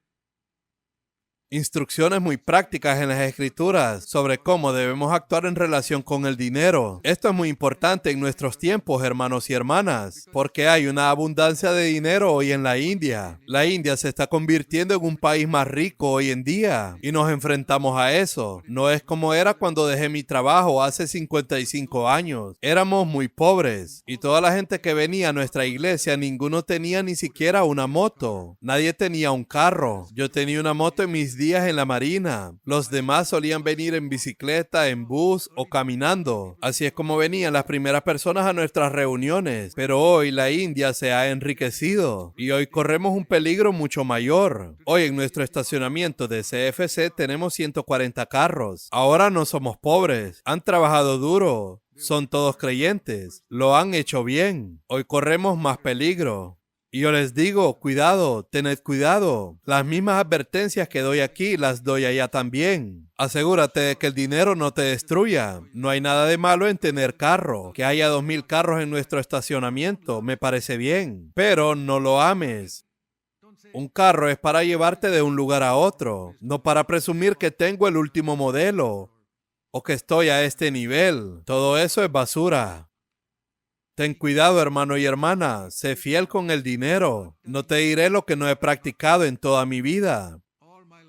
Instrucciones muy prácticas en las Escrituras sobre cómo debemos actuar en relación con el dinero. Esto es muy importante en nuestros tiempos, hermanos y hermanas, porque hay una abundancia de dinero hoy en la India. La India se está convirtiendo en un país más rico hoy en día y nos enfrentamos a eso. No es como era cuando dejé mi trabajo hace 55 años. Éramos muy pobres y toda la gente que venía a nuestra iglesia, ninguno tenía ni siquiera una moto. Nadie tenía un carro. Yo tenía una moto en mis días en la marina. Los demás solían venir en bicicleta, en bus o caminando. Así es como venían las primeras personas a nuestras reuniones. Pero hoy la India se ha enriquecido y hoy corremos un peligro mucho mayor. Hoy en nuestro estacionamiento de CFC tenemos 140 carros. Ahora no somos pobres. Han trabajado duro. Son todos creyentes. Lo han hecho bien. Hoy corremos más peligro. Y yo les digo, cuidado, tened cuidado. Las mismas advertencias que doy aquí, las doy allá también. Asegúrate de que el dinero no te destruya. No hay nada de malo en tener carro. Que haya 2000 carros en nuestro estacionamiento, me parece bien. Pero no lo ames. Un carro es para llevarte de un lugar a otro, no para presumir que tengo el último modelo o que estoy a este nivel. Todo eso es basura. Ten cuidado, hermano y hermana. Sé fiel con el dinero. No te diré lo que no he practicado en toda mi vida.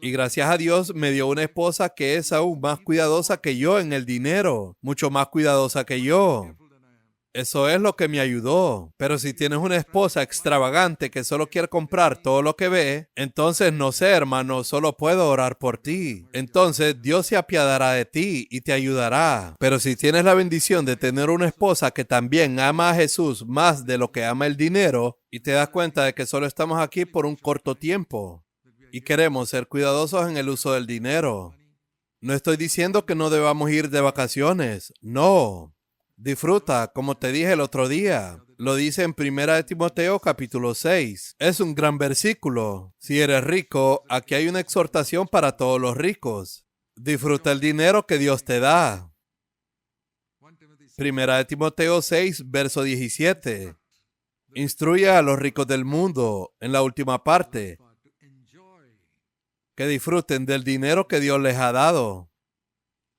Y gracias a Dios me dio una esposa que es aún más cuidadosa que yo en el dinero. Mucho más cuidadosa que yo. Eso es lo que me ayudó. Pero si tienes una esposa extravagante que solo quiere comprar todo lo que ve, entonces no sé, hermano, solo puedo orar por ti. Entonces Dios se apiadará de ti y te ayudará. Pero si tienes la bendición de tener una esposa que también ama a Jesús más de lo que ama el dinero, y te das cuenta de que solo estamos aquí por un corto tiempo y queremos ser cuidadosos en el uso del dinero. No estoy diciendo que no debamos ir de vacaciones. No. Disfruta, como te dije el otro día. Lo dice en 1 Timoteo capítulo 6. Es un gran versículo. Si eres rico, aquí hay una exhortación para todos los ricos. Disfruta el dinero que Dios te da. 1 Timoteo 6, verso 17. Instruye a los ricos del mundo, en la última parte, que disfruten del dinero que Dios les ha dado.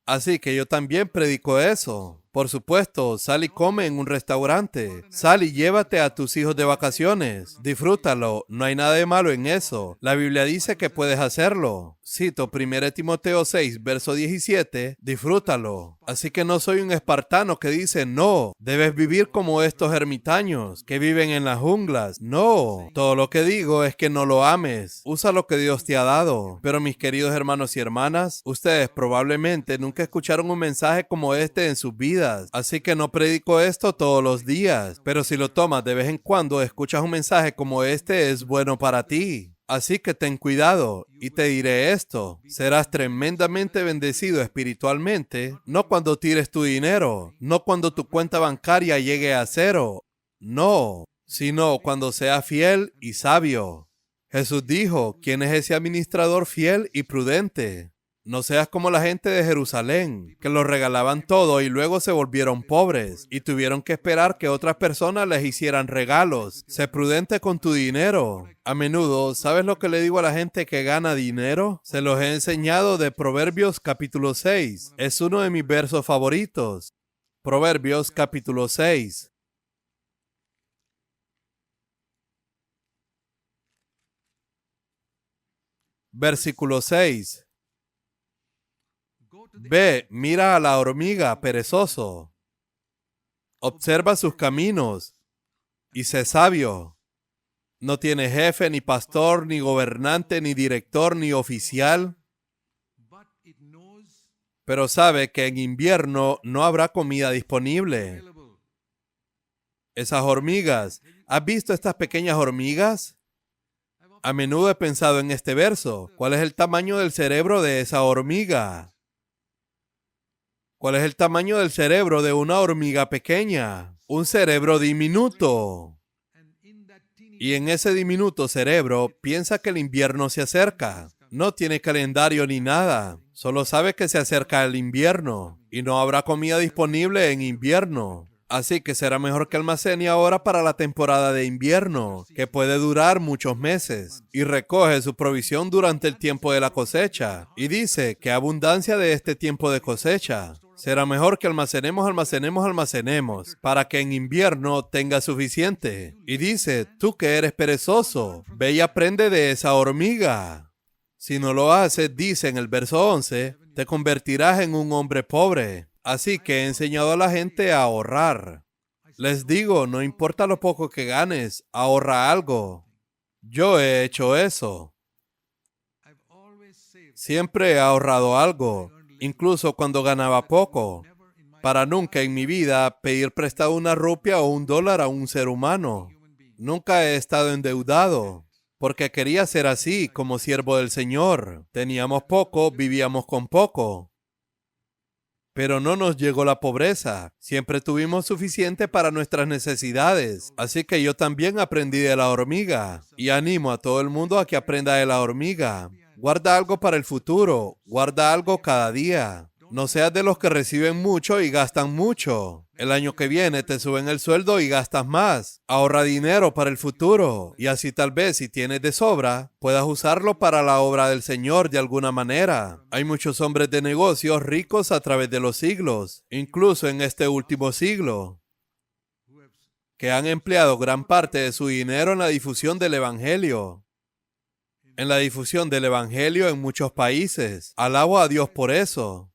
Así que yo también predico eso. Por supuesto, sal y come en un restaurante. Sal y llévate a tus hijos de vacaciones. Disfrútalo. No hay nada de malo en eso. La Biblia dice que puedes hacerlo. Cito 1 Timoteo 6, verso 17. Disfrútalo. Así que no soy un espartano que dice, no, debes vivir como estos ermitaños que viven en las junglas. No. Todo lo que digo es que no lo ames. Usa lo que Dios te ha dado. Pero mis queridos hermanos y hermanas, ustedes probablemente nunca escucharon un mensaje como este en sus vidas. Así que no predico esto todos los días, pero si lo tomas de vez en cuando, escuchas un mensaje como este, es bueno para ti. Así que ten cuidado, y te diré esto, serás tremendamente bendecido espiritualmente, no cuando tires tu dinero, no cuando tu cuenta bancaria llegue a cero, no, sino cuando seas fiel y sabio. Jesús dijo, ¿quién es ese administrador fiel y prudente? No seas como la gente de Jerusalén, que lo regalaban todo y luego se volvieron pobres y tuvieron que esperar que otras personas les hicieran regalos. Sé prudente con tu dinero. A menudo, ¿sabes lo que le digo a la gente que gana dinero? Se los he enseñado de Proverbios capítulo 6. Es uno de mis versos favoritos. Proverbios capítulo 6. Versículo 6. Ve, mira a la hormiga, perezoso. Observa sus caminos y sé sabio. No tiene jefe, ni pastor, ni gobernante, ni director, ni oficial. Pero sabe que en invierno no habrá comida disponible. Esas hormigas, ¿has visto estas pequeñas hormigas? A menudo he pensado en este verso. ¿Cuál es el tamaño del cerebro de esa hormiga? ¿Cuál es el tamaño del cerebro de una hormiga pequeña? Un cerebro diminuto. Y en ese diminuto cerebro piensa que el invierno se acerca. No tiene calendario ni nada. Solo sabe que se acerca el invierno y no habrá comida disponible en invierno. Así que será mejor que almacene ahora para la temporada de invierno, que puede durar muchos meses, y recoge su provisión durante el tiempo de la cosecha. Y dice que abundancia de este tiempo de cosecha. Será mejor que almacenemos, para que en invierno tenga suficiente. Y dice, tú que eres perezoso, ve y aprende de esa hormiga. Si no lo haces, dice en el verso 11, te convertirás en un hombre pobre. Así que he enseñado a la gente a ahorrar. Les digo, no importa lo poco que ganes, ahorra algo. Yo he hecho eso. Siempre he ahorrado algo, incluso cuando ganaba poco, para nunca en mi vida pedir prestado una rupia o $1 a un ser humano. Nunca he estado endeudado, porque quería ser así, como siervo del Señor. Teníamos poco, vivíamos con poco. Pero no nos llegó la pobreza. Siempre tuvimos suficiente para nuestras necesidades. Así que yo también aprendí de la hormiga. Y animo a todo el mundo a que aprenda de la hormiga. Guarda algo para el futuro. Guarda algo cada día. No seas de los que reciben mucho y gastan mucho. El año que viene te suben el sueldo y gastas más. Ahorra dinero para el futuro. Y así tal vez si tienes de sobra, puedas usarlo para la obra del Señor de alguna manera. Hay muchos hombres de negocios ricos a través de los siglos, incluso en este último siglo, que han empleado gran parte de su dinero en la difusión del Evangelio. En la difusión del Evangelio en muchos países. Alabo a Dios por eso.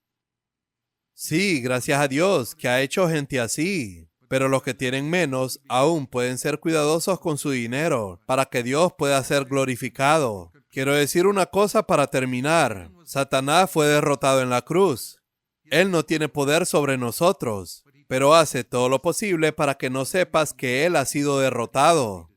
Sí, gracias a Dios, que ha hecho gente así. Pero los que tienen menos aún pueden ser cuidadosos con su dinero para que Dios pueda ser glorificado. Quiero decir una cosa para terminar. Satanás fue derrotado en la cruz. Él no tiene poder sobre nosotros, pero hace todo lo posible para que no sepas que Él ha sido derrotado.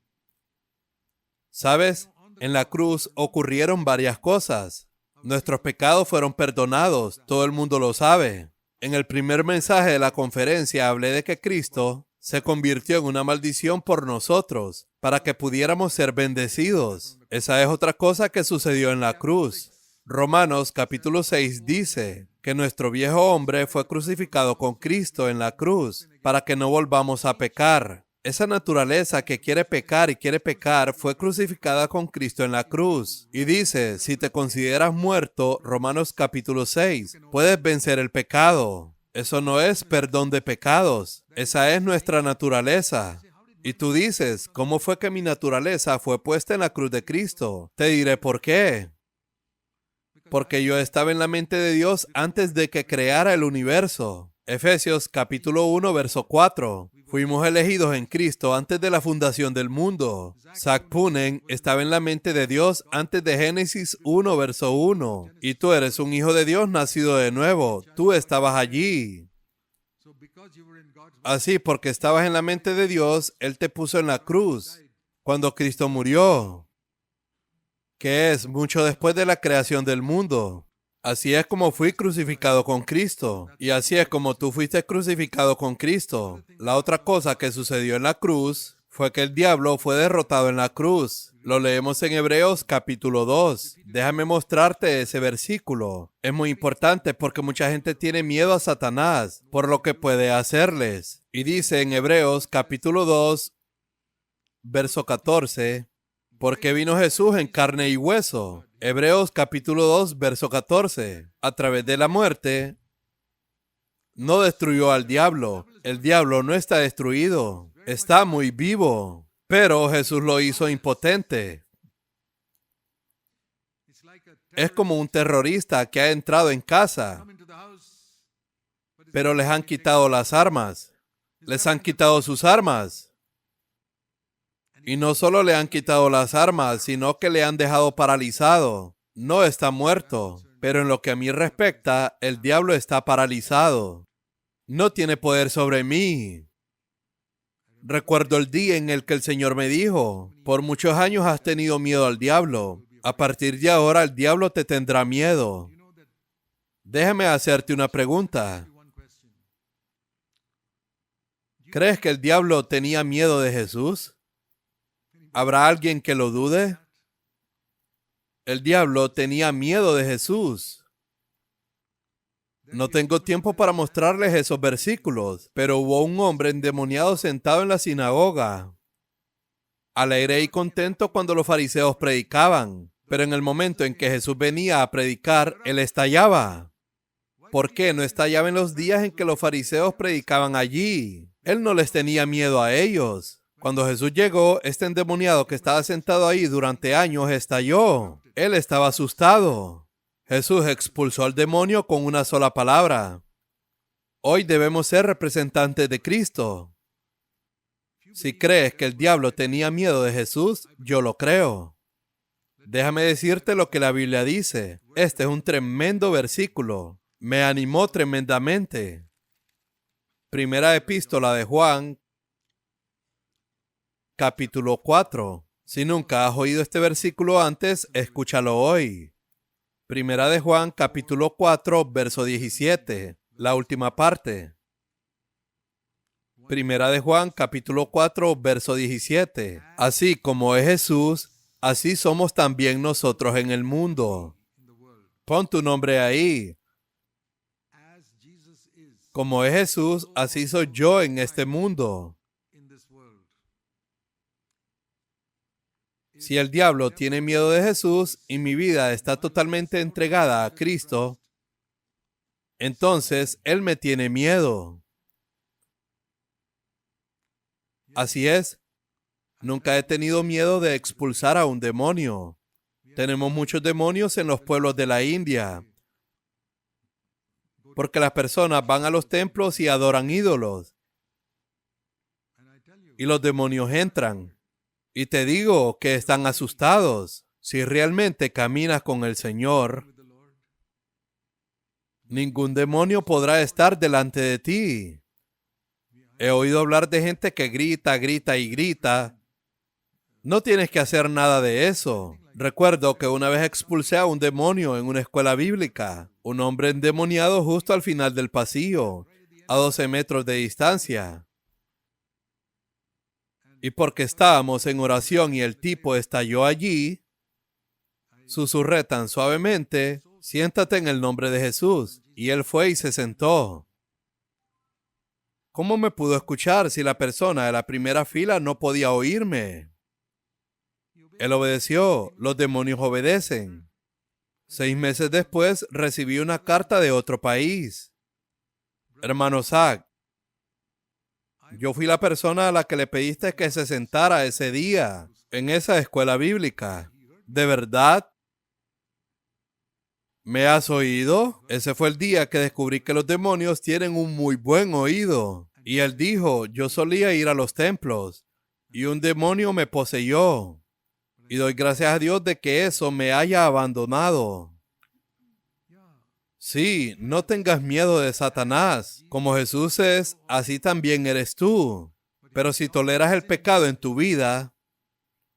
¿Sabes? En la cruz ocurrieron varias cosas. Nuestros pecados fueron perdonados, todo el mundo lo sabe. En el primer mensaje de la conferencia hablé de que Cristo se convirtió en una maldición por nosotros, para que pudiéramos ser bendecidos. Esa es otra cosa que sucedió en la cruz. Romanos capítulo 6 dice que nuestro viejo hombre fue crucificado con Cristo en la cruz, para que no volvamos a pecar. Esa naturaleza que quiere pecar y quiere pecar fue crucificada con Cristo en la cruz. Y dice, si te consideras muerto, Romanos capítulo 6, puedes vencer el pecado. Eso no es perdón de pecados. Esa es nuestra naturaleza. Y tú dices, ¿cómo fue que mi naturaleza fue puesta en la cruz de Cristo? Te diré por qué. Porque yo estaba en la mente de Dios antes de que creara el universo. Efesios capítulo 1, verso 4. Fuimos elegidos en Cristo antes de la fundación del mundo. Zac Poonen estaba en la mente de Dios antes de Génesis 1, verso 1. Y tú eres un hijo de Dios nacido de nuevo. Tú estabas allí. Así, porque estabas en la mente de Dios, Él te puso en la cruz cuando Cristo murió, que es mucho después de la creación del mundo. Así es como fui crucificado con Cristo. Y así es como tú fuiste crucificado con Cristo. La otra cosa que sucedió en la cruz fue que el diablo fue derrotado en la cruz. Lo leemos en Hebreos capítulo 2. Déjame mostrarte ese versículo. Es muy importante porque mucha gente tiene miedo a Satanás por lo que puede hacerles. Y dice en Hebreos capítulo 2, verso 14, porque vino Jesús en carne y hueso. Hebreos capítulo 2, verso 14. A través de la muerte, no destruyó al diablo. El diablo no está destruido. Está muy vivo. Pero Jesús lo hizo impotente. Es como un terrorista que ha entrado en casa, pero les han quitado las armas. Les han quitado sus armas. Y no solo le han quitado las armas, sino que le han dejado paralizado. No está muerto, pero en lo que a mí respecta, el diablo está paralizado. No tiene poder sobre mí. Recuerdo el día en el que el Señor me dijo, por muchos años has tenido miedo al diablo. A partir de ahora el diablo te tendrá miedo. Déjame hacerte una pregunta. ¿Crees que el diablo tenía miedo de Jesús? ¿Habrá alguien que lo dude? El diablo tenía miedo de Jesús. No tengo tiempo para mostrarles esos versículos, pero hubo un hombre endemoniado sentado en la sinagoga, alegre y contento cuando los fariseos predicaban, pero en el momento en que Jesús venía a predicar, él estallaba. ¿Por qué no estallaba en los días en que los fariseos predicaban allí? Él no les tenía miedo a ellos. Cuando Jesús llegó, este endemoniado que estaba sentado ahí durante años estalló. Él estaba asustado. Jesús expulsó al demonio con una sola palabra. Hoy debemos ser representantes de Cristo. Si crees que el diablo tenía miedo de Jesús, yo lo creo. Déjame decirte lo que la Biblia dice. Este es un tremendo versículo. Me animó tremendamente. Primera epístola de Juan, capítulo 4. Si nunca has oído este versículo antes, escúchalo hoy. Primera de Juan, capítulo 4, verso 17. La última parte. Primera de Juan, capítulo 4, verso 17. Así como es Jesús, así somos también nosotros en el mundo. Pon tu nombre ahí. Como es Jesús, así soy yo en este mundo. Si el diablo tiene miedo de Jesús y mi vida está totalmente entregada a Cristo, entonces Él me tiene miedo. Así es, nunca he tenido miedo de expulsar a un demonio. Tenemos muchos demonios en los pueblos de la India, porque las personas van a los templos y adoran ídolos. Y los demonios entran. Y te digo que están asustados. Si realmente caminas con el Señor, ningún demonio podrá estar delante de ti. He oído hablar de gente que grita, grita y grita. No tienes que hacer nada de eso. Recuerdo que una vez expulsé a un demonio en una escuela bíblica. Un hombre endemoniado justo al final del pasillo, a 12 metros de distancia. Y porque estábamos en oración y el tipo estalló allí, susurré tan suavemente, siéntate en el nombre de Jesús. Y él fue y se sentó. ¿Cómo me pudo escuchar si la persona de la primera fila no podía oírme? Él obedeció. Los demonios obedecen. 6 meses después, recibí una carta de otro país. Hermano Zach, yo fui la persona a la que le pediste que se sentara ese día en esa escuela bíblica. ¿De verdad? ¿Me has oído? Ese fue el día que descubrí que los demonios tienen un muy buen oído. Y él dijo, yo solía ir a los templos y un demonio me poseyó. Y doy gracias a Dios de que eso me haya abandonado. Sí, no tengas miedo de Satanás. Como Jesús es, así también eres tú. Pero si toleras el pecado en tu vida,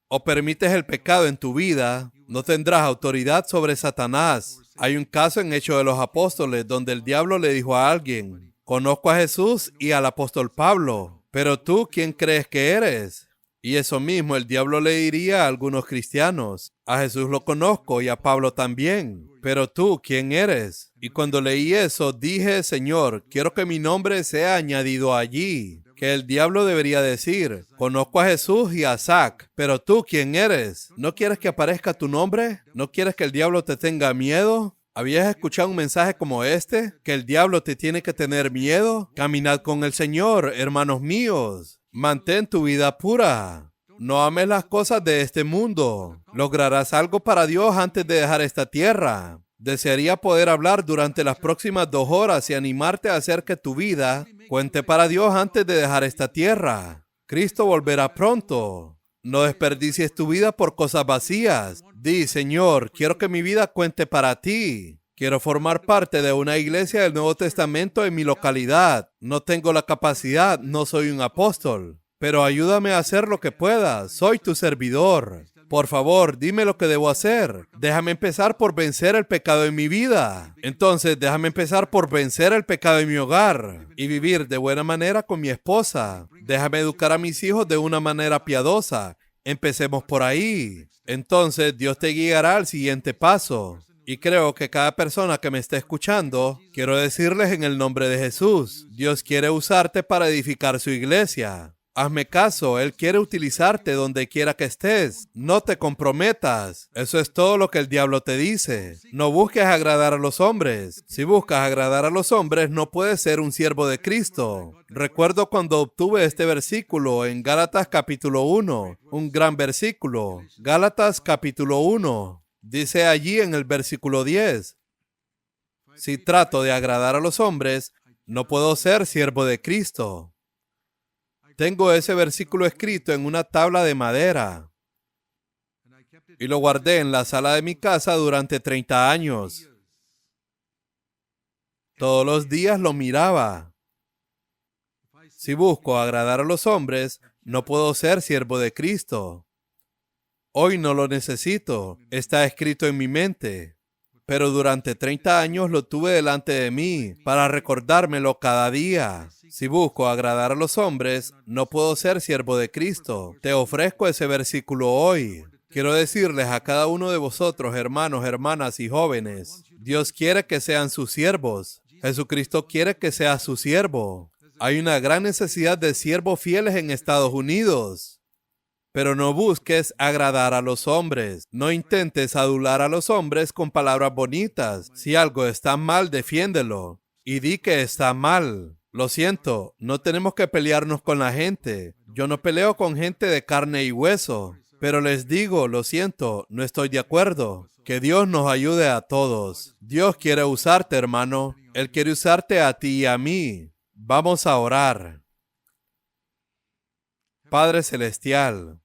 o permites el pecado en tu vida, no tendrás autoridad sobre Satanás. Hay un caso en Hechos de los Apóstoles donde el diablo le dijo a alguien, conozco a Jesús y al apóstol Pablo, pero tú, ¿quién crees que eres? Y eso mismo el diablo le diría a algunos cristianos, a Jesús lo conozco y a Pablo también, pero tú, ¿quién eres? Y cuando leí eso, dije, Señor, quiero que mi nombre sea añadido allí. Que el diablo debería decir, conozco a Jesús y a Zach, pero tú, ¿quién eres? ¿No quieres que aparezca tu nombre? ¿No quieres que el diablo te tenga miedo? ¿Habías escuchado un mensaje como este? ¿Que el diablo te tiene que tener miedo? Caminad con el Señor, hermanos míos. Mantén tu vida pura. No ames las cosas de este mundo. Lograrás algo para Dios antes de dejar esta tierra. Desearía poder hablar durante las próximas 2 horas y animarte a hacer que tu vida cuente para Dios antes de dejar esta tierra. Cristo volverá pronto. No desperdicies tu vida por cosas vacías. Di, Señor, quiero que mi vida cuente para ti. Quiero formar parte de una iglesia del Nuevo Testamento en mi localidad. No tengo la capacidad, no soy un apóstol, pero ayúdame a hacer lo que pueda. Soy tu servidor. Por favor, dime lo que debo hacer. Déjame empezar por vencer el pecado en mi vida. Entonces, déjame empezar por vencer el pecado en mi hogar y vivir de buena manera con mi esposa. Déjame educar a mis hijos de una manera piadosa. Empecemos por ahí. Entonces, Dios te guiará al siguiente paso. Y creo que cada persona que me esté escuchando, quiero decirles en el nombre de Jesús, Dios quiere usarte para edificar su iglesia. Hazme caso, Él quiere utilizarte donde quiera que estés. No te comprometas. Eso es todo lo que el diablo te dice. No busques agradar a los hombres. Si buscas agradar a los hombres, no puedes ser un siervo de Cristo. Recuerdo cuando obtuve este versículo en Gálatas capítulo 1, un gran versículo. Gálatas capítulo 1. Dice allí en el versículo 10, si trato de agradar a los hombres, no puedo ser siervo de Cristo. Tengo ese versículo escrito en una tabla de madera y lo guardé en la sala de mi casa durante 30 años. Todos los días lo miraba. Si busco agradar a los hombres, no puedo ser siervo de Cristo. Hoy no lo necesito, está escrito en mi mente, pero durante 30 años lo tuve delante de mí para recordármelo cada día. Si busco agradar a los hombres, no puedo ser siervo de Cristo. Te ofrezco ese versículo hoy. Quiero decirles a cada uno de vosotros, hermanos, hermanas y jóvenes, Dios quiere que sean sus siervos. Jesucristo quiere que seas su siervo. Hay una gran necesidad de siervos fieles en Estados Unidos. Pero no busques agradar a los hombres. No intentes adular a los hombres con palabras bonitas. Si algo está mal, defiéndelo y di que está mal. Lo siento, no tenemos que pelearnos con la gente. Yo no peleo con gente de carne y hueso. Pero les digo, lo siento, no estoy de acuerdo. Que Dios nos ayude a todos. Dios quiere usarte, hermano. Él quiere usarte a ti y a mí. Vamos a orar. Padre Celestial,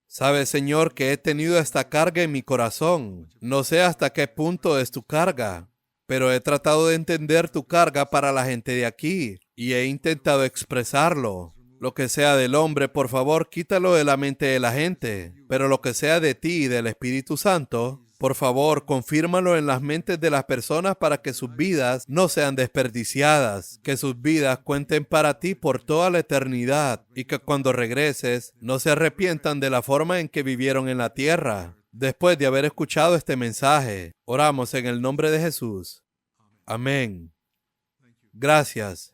sabes, Señor, que he tenido esta carga en mi corazón. No sé hasta qué punto es tu carga, pero he tratado de entender tu carga para la gente de aquí y he intentado expresarlo. Lo que sea del hombre, por favor, quítalo de la mente de la gente, pero lo que sea de ti y del Espíritu Santo, por favor, confírmalo en las mentes de las personas para que sus vidas no sean desperdiciadas, que sus vidas cuenten para ti por toda la eternidad y que cuando regreses no se arrepientan de la forma en que vivieron en la tierra. Después de haber escuchado este mensaje, oramos en el nombre de Jesús. Amén. Gracias.